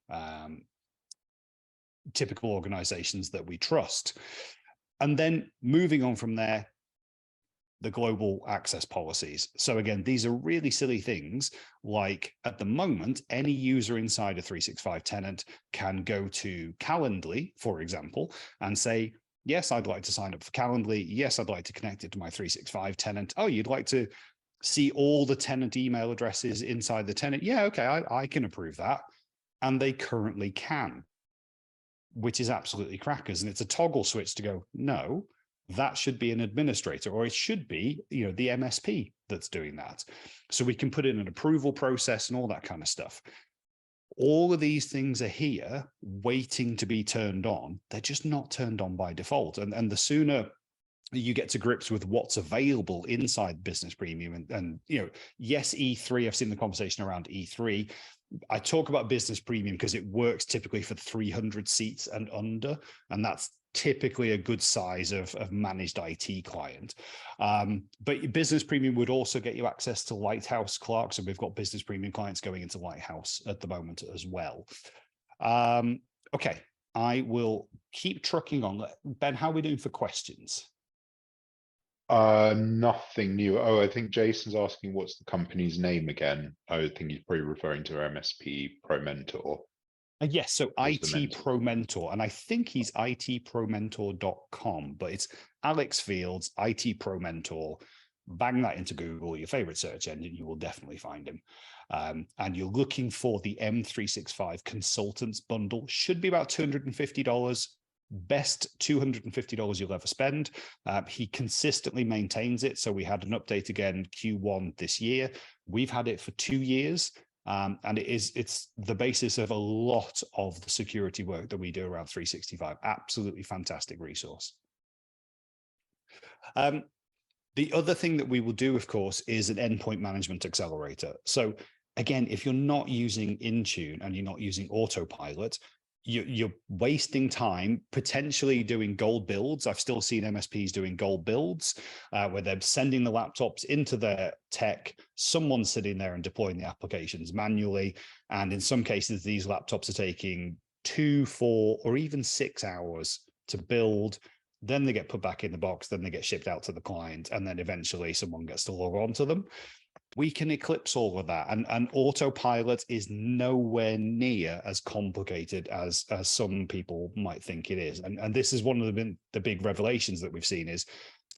organizations that we trust. And then moving on from there, the global access policies. So again, these are really silly things, like at the moment, any user inside a 365 tenant can go to Calendly, for example, and say, yes, I'd like to sign up for Calendly. Yes, I'd like to connect it to my 365 tenant. Oh, you'd like to see all the tenant email addresses inside the tenant? Yeah, okay, I can approve that. And they currently can, which is absolutely crackers. And it's a toggle switch to go, no, that should be an administrator, or it should be, the MSP that's doing that. So we can put in an approval process and all that kind of stuff. All of these things are here waiting to be turned on. They're just not turned on by default. And the sooner you get to grips with what's available inside Business Premium, and yes, E3, I've seen the conversation around E3. I talk about Business Premium because it works typically for 300 seats and under, and that's typically a good size of managed IT client. But Business Premium would also get you access to Lighthouse Clark. So we've got Business Premium clients going into Lighthouse at the moment as well. Okay, I will keep trucking on. Ben, how are we doing for questions? Nothing new. Oh, I think Jason's asking what's the company's name again. I think he's probably referring to MSP Pro Mentor. Yes, so IT Pro Mentor, and I think he's itpromentor.com, but it's Alex Fields, IT Pro Mentor. Bang that into Google, your favorite search engine, you will definitely find him. And you're looking for the M365 Consultants Bundle, should be about $250. best $250 you'll ever spend. He consistently maintains it. So we had an update again Q1 this year. We've had it for 2 years. And it's the basis of a lot of the security work that we do around 365. Absolutely fantastic resource. The other thing that we will do, of course, is an endpoint management accelerator. So again, if you're not using Intune and you're not using Autopilot, you're wasting time potentially doing gold builds. I've still seen MSPs doing gold builds where they're sending the laptops into their tech. Someone's sitting there and deploying the applications manually. And in some cases, these laptops are taking 2, 4, or even 6 hours to build. Then they get put back in the box. Then they get shipped out to the client. And then eventually someone gets to log on to them. We can eclipse all of that. And Autopilot is nowhere near as complicated as some people might think it is. And this is one of the big revelations that we've seen is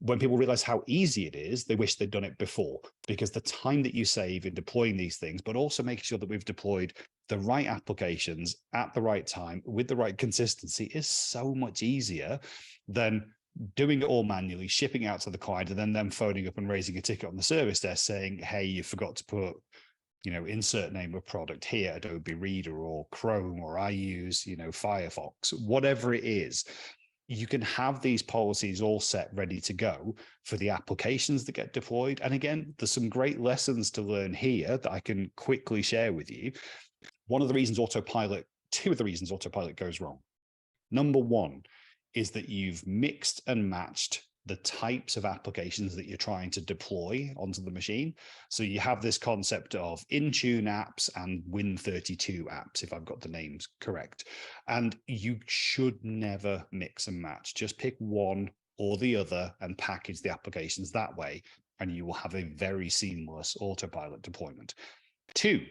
when people realize how easy it is, they wish they'd done it before, because the time that you save in deploying these things, but also making sure that we've deployed the right applications at the right time with the right consistency is so much easier than doing it all manually, shipping out to the client, and then them phoning up and raising a ticket on the service desk saying, hey, you forgot to put, insert name of product here, Adobe Reader or Chrome, or I use, Firefox, whatever it is. You can have these policies all set ready to go for the applications that get deployed. And again, there's some great lessons to learn here that I can quickly share with you. Two of the reasons Autopilot goes wrong. Number one is that you've mixed and matched the types of applications that you're trying to deploy onto the machine. So you have this concept of Intune apps and Win32 apps, if I've got the names correct. And you should never mix and match. Just pick one or the other and package the applications that way, and you will have a very seamless Autopilot deployment. Two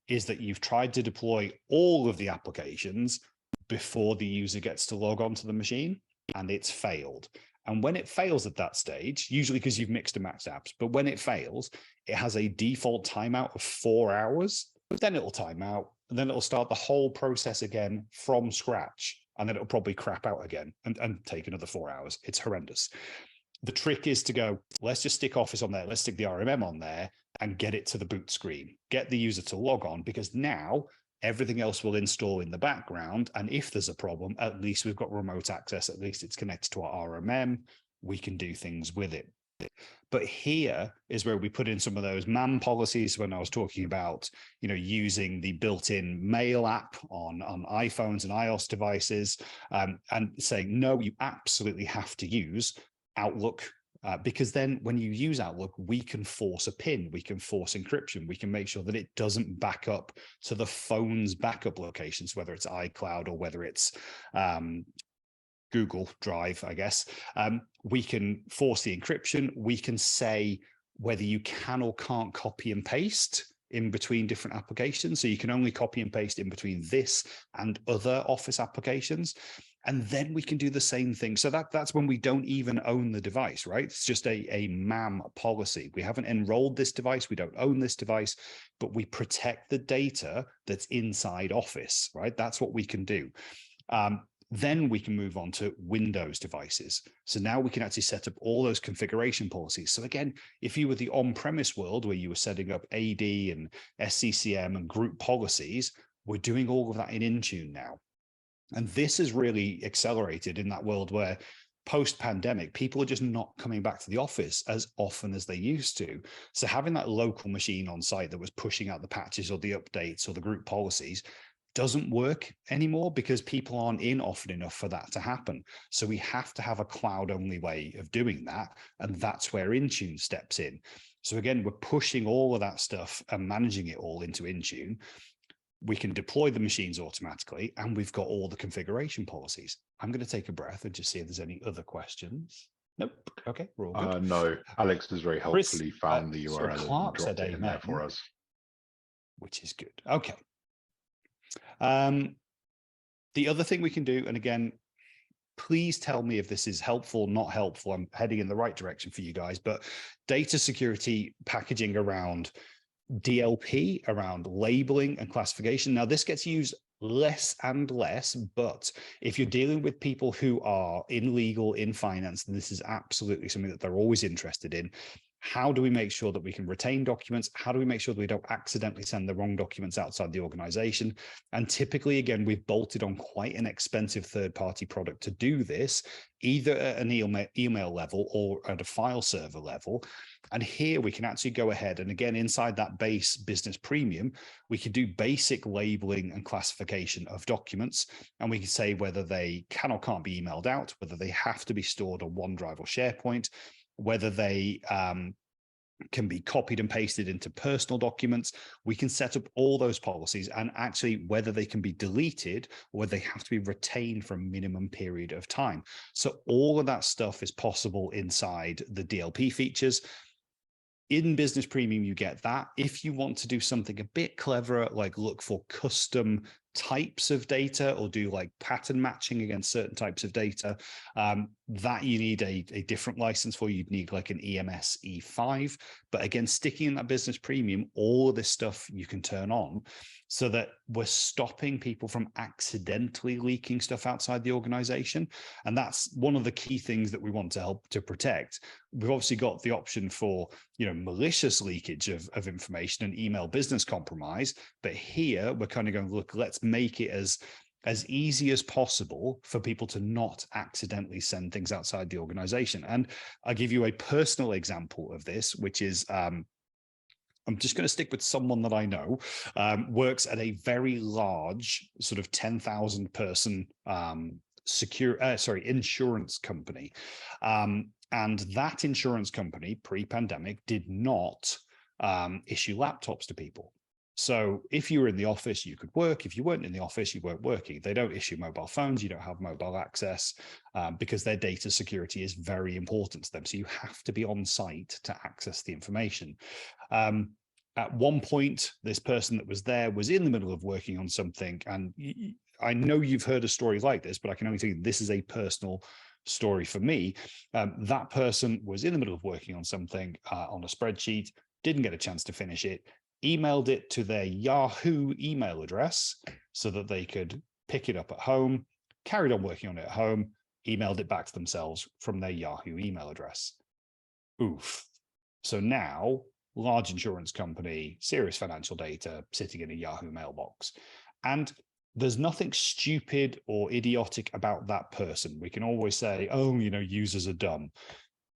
is that you've tried to deploy all of the applications before the user gets to log on to the machine, and it's failed. And when it fails at that stage, usually because you've mixed and matched apps, but when it fails, it has a default timeout of 4 hours. Then it'll time out, and then it'll start the whole process again from scratch. And then it'll probably crap out again and take another 4 hours. It's horrendous. The trick is to go, let's just stick Office on there. Let's stick the RMM on there and get it to the boot screen. Get the user to log on, because now everything else will install in the background. And if there's a problem, at least we've got remote access. At least it's connected to our RMM. We can do things with it. But here is where we put in some of those MAM policies when I was talking about, using the built-in mail app on iPhones and iOS devices, and saying, no, you absolutely have to use Outlook. Because then when you use Outlook, we can force a PIN, we can force encryption, we can make sure that it doesn't back up to the phone's backup locations, whether it's iCloud or whether it's Google Drive, I guess. We can force the encryption. We can say whether you can or can't copy and paste in between different applications. So you can only copy and paste in between this and other Office applications. And then we can do the same thing. So that's when we don't even own the device, right? It's just a MAM policy. We haven't enrolled this device. We don't own this device, but we protect the data that's inside Office, right? That's what we can do. Then we can move on to Windows devices. So now we can actually set up all those configuration policies. So again, if you were the on-premise world where you were setting up AD and SCCM and group policies, we're doing all of that in Intune now. And this is really accelerated in that world where post-pandemic, people are just not coming back to the office as often as they used to. So having that local machine on site that was pushing out the patches or the updates or the group policies doesn't work anymore because people aren't in often enough for that to happen. So we have to have a cloud-only way of doing that. And that's where Intune steps in. So again, we're pushing all of that stuff and managing it all into Intune. We can deploy the machines automatically, and we've got all the configuration policies. I'm going to take a breath and just see if there's any other questions. Nope. Okay, we're all good. No, Alex has very helpfully found the URL Clark and dropped it in there for us. Which is good. Okay. The other thing we can do, and again, please tell me if this is helpful, not helpful. I'm heading in the right direction for you guys, but data security packaging around DLP, around labeling and classification. Now, this gets used less and less, but if you're dealing with people who are in legal, in finance, this is absolutely something that they're always interested in. How do we make sure that we can retain documents? How do we make sure that we don't accidentally send the wrong documents outside the organization? And typically, again, we've bolted on quite an expensive third-party product to do this, either at an email level or at a file server level. And here we can actually go ahead and, again, inside that base business premium, we can do basic labeling and classification of documents. And we can say whether they can or can't be emailed out, whether they have to be stored on OneDrive or SharePoint, whether they can be copied and pasted into personal documents. We can set up all those policies, and actually whether they can be deleted or whether they have to be retained for a minimum period of time. So all of that stuff is possible inside the DLP features. In Business Premium, you get that. If you want to do something a bit cleverer, like look for custom types of data or do like pattern matching against certain types of data, that you need a different license for. You'd need like an EMS E5. But again, sticking in that Business Premium, all of this stuff you can turn on so that we're stopping people from accidentally leaking stuff outside the organization. And that's one of the key things that we want to help to protect. We've obviously got the option for, malicious leakage of information and email business compromise. But here we're kind of going, look, let's make it as easy as possible for people to not accidentally send things outside the organization. And I'll give you a personal example of this, which is, I'm just going to stick with someone that I know, works at a very large sort of 10,000 person insurance company. And that insurance company pre-pandemic did not issue laptops to people. So if you were in the office, you could work. If you weren't in the office, you weren't working. They don't issue mobile phones. You don't have mobile access because their data security is very important to them. So you have to be on site to access the information. At one point, this person that was there was in the middle of working on something. And I know you've heard a story like this, but I can only tell you this is a personal story for me. That person was in the middle of working on something on a spreadsheet, didn't get a chance to finish it, emailed it to their Yahoo email address so that they could pick it up at home, carried on working on it at home, emailed it back to themselves from their Yahoo email address. Oof. So now, large insurance company, serious financial data sitting in a Yahoo mailbox. And there's nothing stupid or idiotic about that person. We can always say, oh, users are dumb.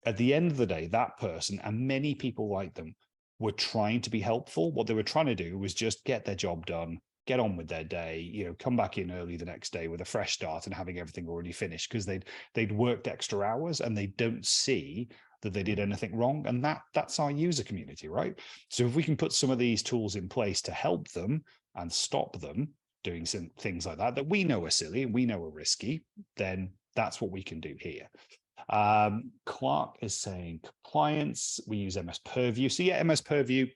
At the end of the day, that person and many people like them were trying to be helpful. What they were trying to do was just get their job done, get on with their day, come back in early the next day with a fresh start and having everything already finished because they'd worked extra hours and they don't see that they did anything wrong. And that's our user community, right? So if we can put some of these tools in place to help them and stop them doing some things like that we know are silly and we know are risky, then that's what we can do here. Clark is saying compliance, we use MS Purview. So yeah, MS Purview,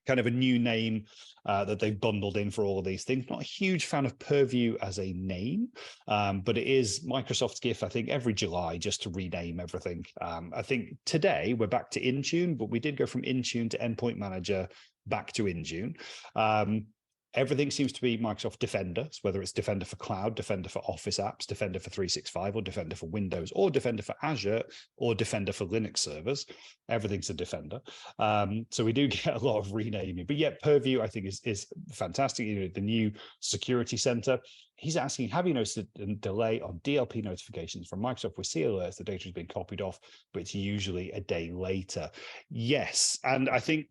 kind of a new name that they've bundled in for all of these things. Not a huge fan of Purview as a name, but it is Microsoft's gift, I think, every July just to rename everything. I think today we're back to Intune, but we did go from Intune to Endpoint Manager back to Intune. Everything seems to be Microsoft Defender, so whether it's Defender for Cloud, Defender for Office apps, Defender for 365, or Defender for Windows, or Defender for Azure, or Defender for Linux servers. Everything's a Defender. So we do get a lot of renaming. But yet Purview, I think, is fantastic. The new security center. He's asking, have you noticed a delay on DLP notifications from Microsoft? We see alerts, the data has been copied off, but it's usually a day later. Yes, and I think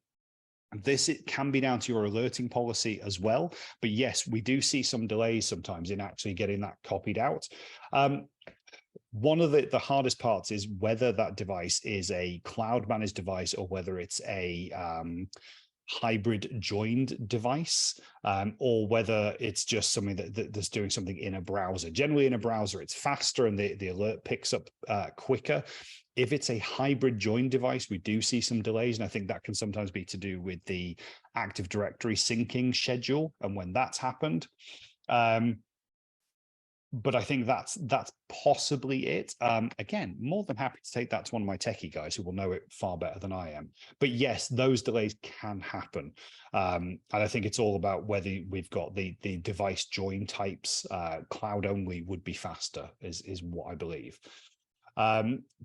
it can be down to your alerting policy as well. But yes, we do see some delays sometimes in actually getting that copied out. One of the hardest parts is whether that device is a cloud managed device or whether it's a hybrid joined device, or whether it's just something that's doing something in a browser. Generally in a browser, it's faster and the alert picks up quicker. If it's a hybrid joined device, we do see some delays, and I think that can sometimes be to do with the Active Directory syncing schedule and when that's happened. but I think that's possibly it. Again, more than happy to take that to one of my techie guys who will know it far better than I am. But yes, those delays can happen. And I think it's all about whether we've got the device join types. Cloud only would be faster, is what I believe.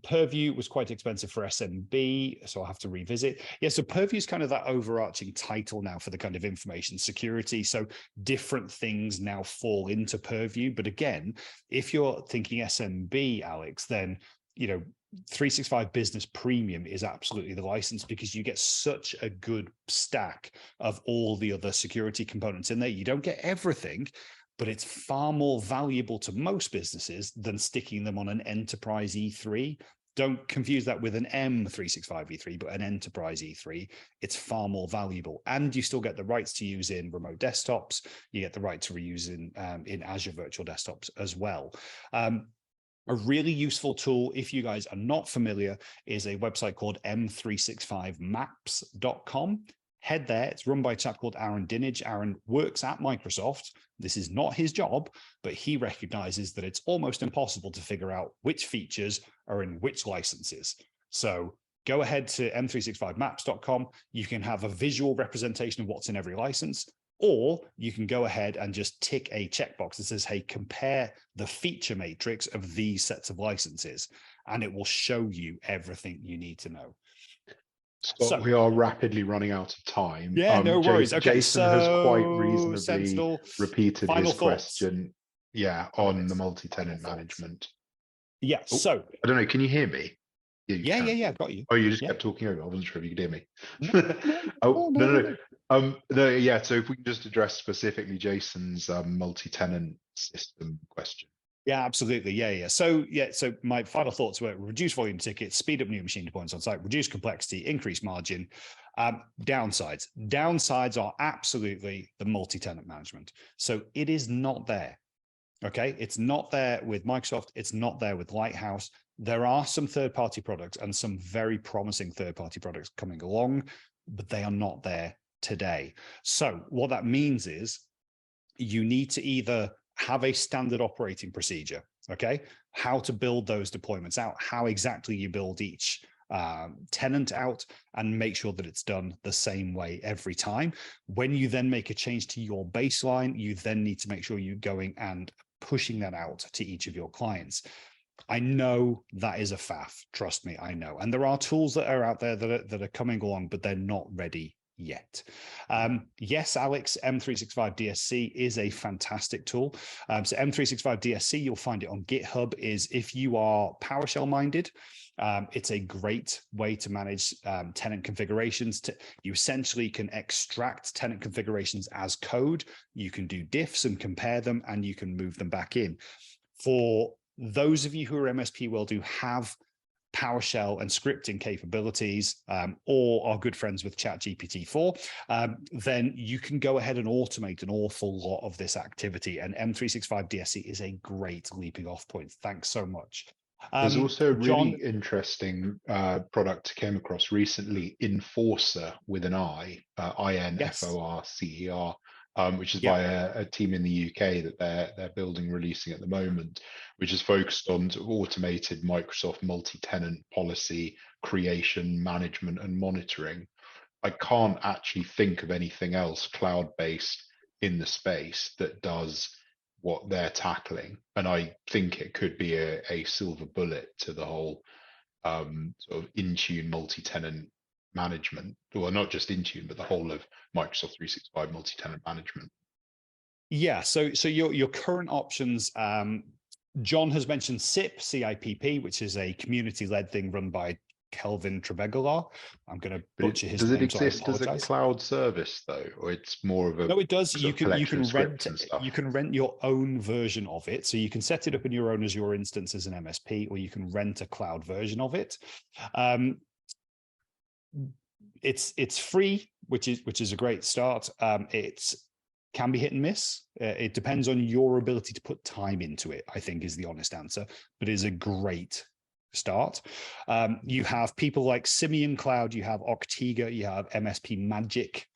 Purview was quite expensive for SMB, so I'll have to revisit. Yeah, so Purview is kind of that overarching title now for the kind of information security. So different things now fall into Purview. But again, if you're thinking SMB, Alex, then 365 Business Premium is absolutely the license, because you get such a good stack of all the other security components in there. You don't get everything, but it's far more valuable to most businesses than sticking them on an enterprise E3. Don't confuse that with an M365 E3, but an enterprise E3. It's far more valuable. And you still get the rights to use in remote desktops. You get the right to reuse in Azure virtual desktops as well. A really useful tool, if you guys are not familiar, is a website called m365maps.com. Head there. It's run by a chap called Aaron Dinage. Aaron works at Microsoft. This is not his job, but he recognizes that it's almost impossible to figure out which features are in which licenses. So go ahead to m365maps.com. You can have a visual representation of what's in every license, or you can go ahead and just tick a checkbox that says, hey, compare the feature matrix of these sets of licenses, and it will show you everything you need to know. Scott, so, we are rapidly running out of time. Yeah, no worries. Okay, Jason has quite reasonably Sentinel, repeated his thoughts. Question. Yeah, on the multi-tenant management. Yeah, so I don't know. Can you hear me? Yeah, I've got you. Oh, you just kept talking over. I wasn't sure if you could hear me. No. Yeah. So if we can just address specifically Jason's multi-tenant system question. Yeah, absolutely. Yeah. So my final thoughts were reduce volume tickets, speed up new machine deployments on site, reduce complexity, increase margin. Downsides are absolutely the multi-tenant management. So it is not there. Okay, it's not there with Microsoft. It's not there with Lighthouse. There are some third-party products and some very promising third-party products coming along, but they are not there today. So what that means is you need to either have a standard operating procedure, okay? How to build those deployments out, how exactly you build each tenant out, and make sure that it's done the same way every time. When you then make a change to your baseline, you then need to make sure you're going and pushing that out to each of your clients. I know that is a faff. Trust me, I know. And there are tools that are out there that are coming along, but they're not ready yet. Yes, Alex, M365 DSC is a fantastic tool. So M365 DSC, you'll find it on GitHub, is if you are PowerShell minded, it's a great way to manage tenant configurations. You essentially can extract tenant configurations as code. You can do diffs and compare them, and you can move them back in. For those of you who are MSP world who have PowerShell and scripting capabilities, or are good friends with ChatGPT-4, then you can go ahead and automate an awful lot of this activity. And M365 DSC is a great leaping off point. Thanks so much. There's also a really interesting product I came across recently, Enforcer with an I, INFORCER, which is by a team in the UK that they're building, releasing at the moment, which is focused on sort of automated Microsoft multi-tenant policy creation, management, and monitoring. I can't actually think of anything else cloud-based in the space that does what they're tackling, and I think it could be a silver bullet to the whole sort of Intune multi-tenant management, well, not just Intune, but the whole of Microsoft 365 multi-tenant management. Yeah, so your current options, John has mentioned CIPP, which is a community-led thing run by Kelvin Trebegalar. I'm going to butcher his name. Does it exist as a cloud service though, or it's more of a? No, it does. You can rent your own version of it, so you can set it up in your own Azure instance as an MSP, or you can rent a cloud version of it. It's free, which is a great start. It can be hit and miss. It depends on your ability to put time into it, I think, is the honest answer, but it is a great start. You have people like Simian Cloud, you have Octiga, you have MSP Magic.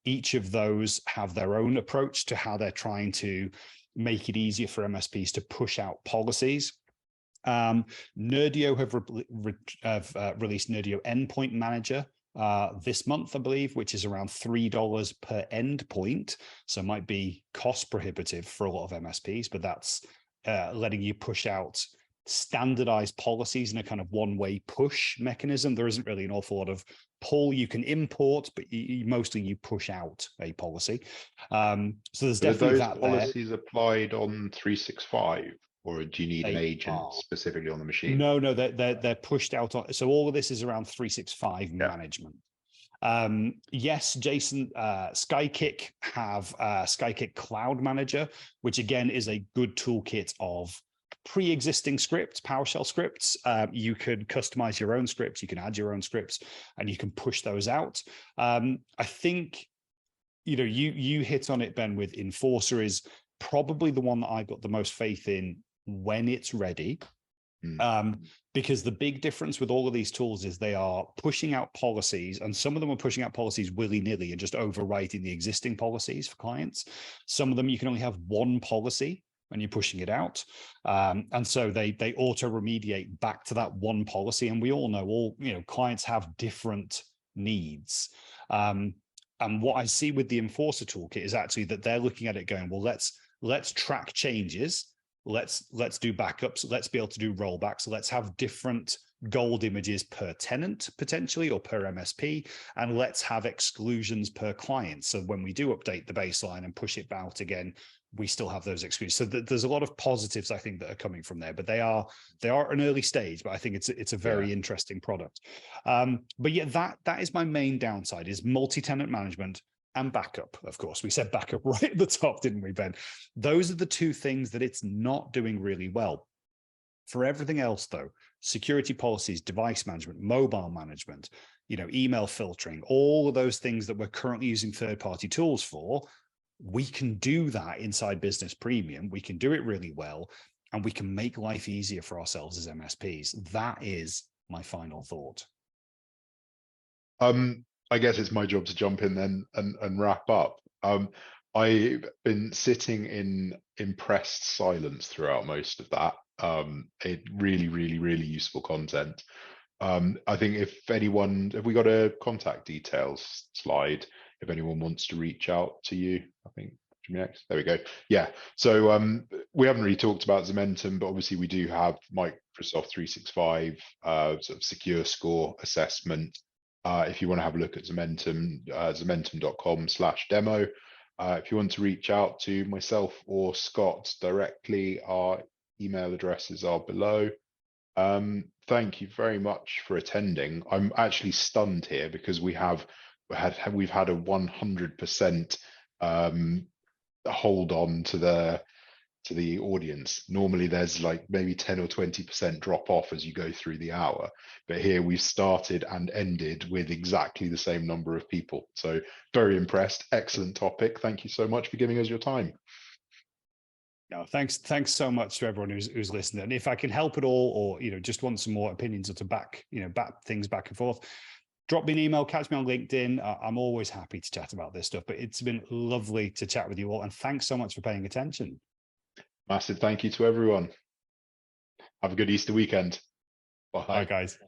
Each of those have their own approach to how they're trying to make it easier for MSPs to push out policies. Nerdio have released Nerdio Endpoint Manager this month, I believe, which is around $3 per endpoint. So it might be cost prohibitive for a lot of MSPs, but that's letting you push out standardized policies in a kind of one-way push mechanism. There isn't really an awful lot of pull. You can import, but mostly you push out a policy. So there's definitely that. Are those policies applied on 365, or do you need an agent are specifically on the machine? No, they're pushed out on. So all of this is around 365 management. Yes, Jason, Skykick have Skykick Cloud Manager, which again is a good toolkit of pre-existing scripts, PowerShell scripts. You could customize your own scripts, you can add your own scripts, and you can push those out. I think, you hit on it, Ben, with Enforcer is probably the one that I've got the most faith in when it's ready. Because the big difference with all of these tools is they are pushing out policies, and some of them are pushing out policies willy-nilly and just overwriting the existing policies for clients. Some of them you can only have one policy when you're pushing it out. And so they auto remediate back to that one policy. And we all know clients have different needs. And what I see with the Enforcer toolkit is actually that they're looking at it going, well, let's track changes. Let's do backups. Let's be able to do rollbacks. Let's have different gold images per tenant potentially, or per MSP, and let's have exclusions per client. So when we do update the baseline and push it out again, we still have those exclusions. So there's a lot of positives, I think, that are coming from there. But they are an early stage. But I think it's a very interesting product. But yeah, that is my main downside, is multi-tenant management. And backup, of course. We said backup right at the top, didn't we, Ben? Those are the two things that it's not doing really well. For everything else, though, security policies, device management, mobile management, email filtering, all of those things that we're currently using third-party tools for, we can do that inside Business Premium. We can do it really well, and we can make life easier for ourselves as MSPs. That is my final thought. I guess it's my job to jump in then and wrap up. I've been sitting in impressed silence throughout most of that. It really, really, really useful content. I think have we got a contact details slide? If anyone wants to reach out to you, I think next. There we go. Yeah. So we haven't really talked about Zementum, but obviously we do have Microsoft 365 sort of secure score assessment. If you want to have a look at Zementum, zementum.com/demo. If you want to reach out to myself or Scott directly, our email addresses are below. Thank you very much for attending. I'm actually stunned here because we've had a 100% hold on to the audience. Normally there's like maybe 10 or 20% drop off as you go through the hour, but here we've started and ended with exactly the same number of people. So very impressed. Excellent topic. Thank you so much for giving us your time. No, thanks so much to everyone who's listened. And if I can help at all, or just want some more opinions or to back things back and forth, drop me an email, catch me on LinkedIn. I'm always happy to chat about this stuff, but it's been lovely to chat with you all. And thanks so much for paying attention. Massive thank you to everyone. Have a good Easter weekend. Bye, guys.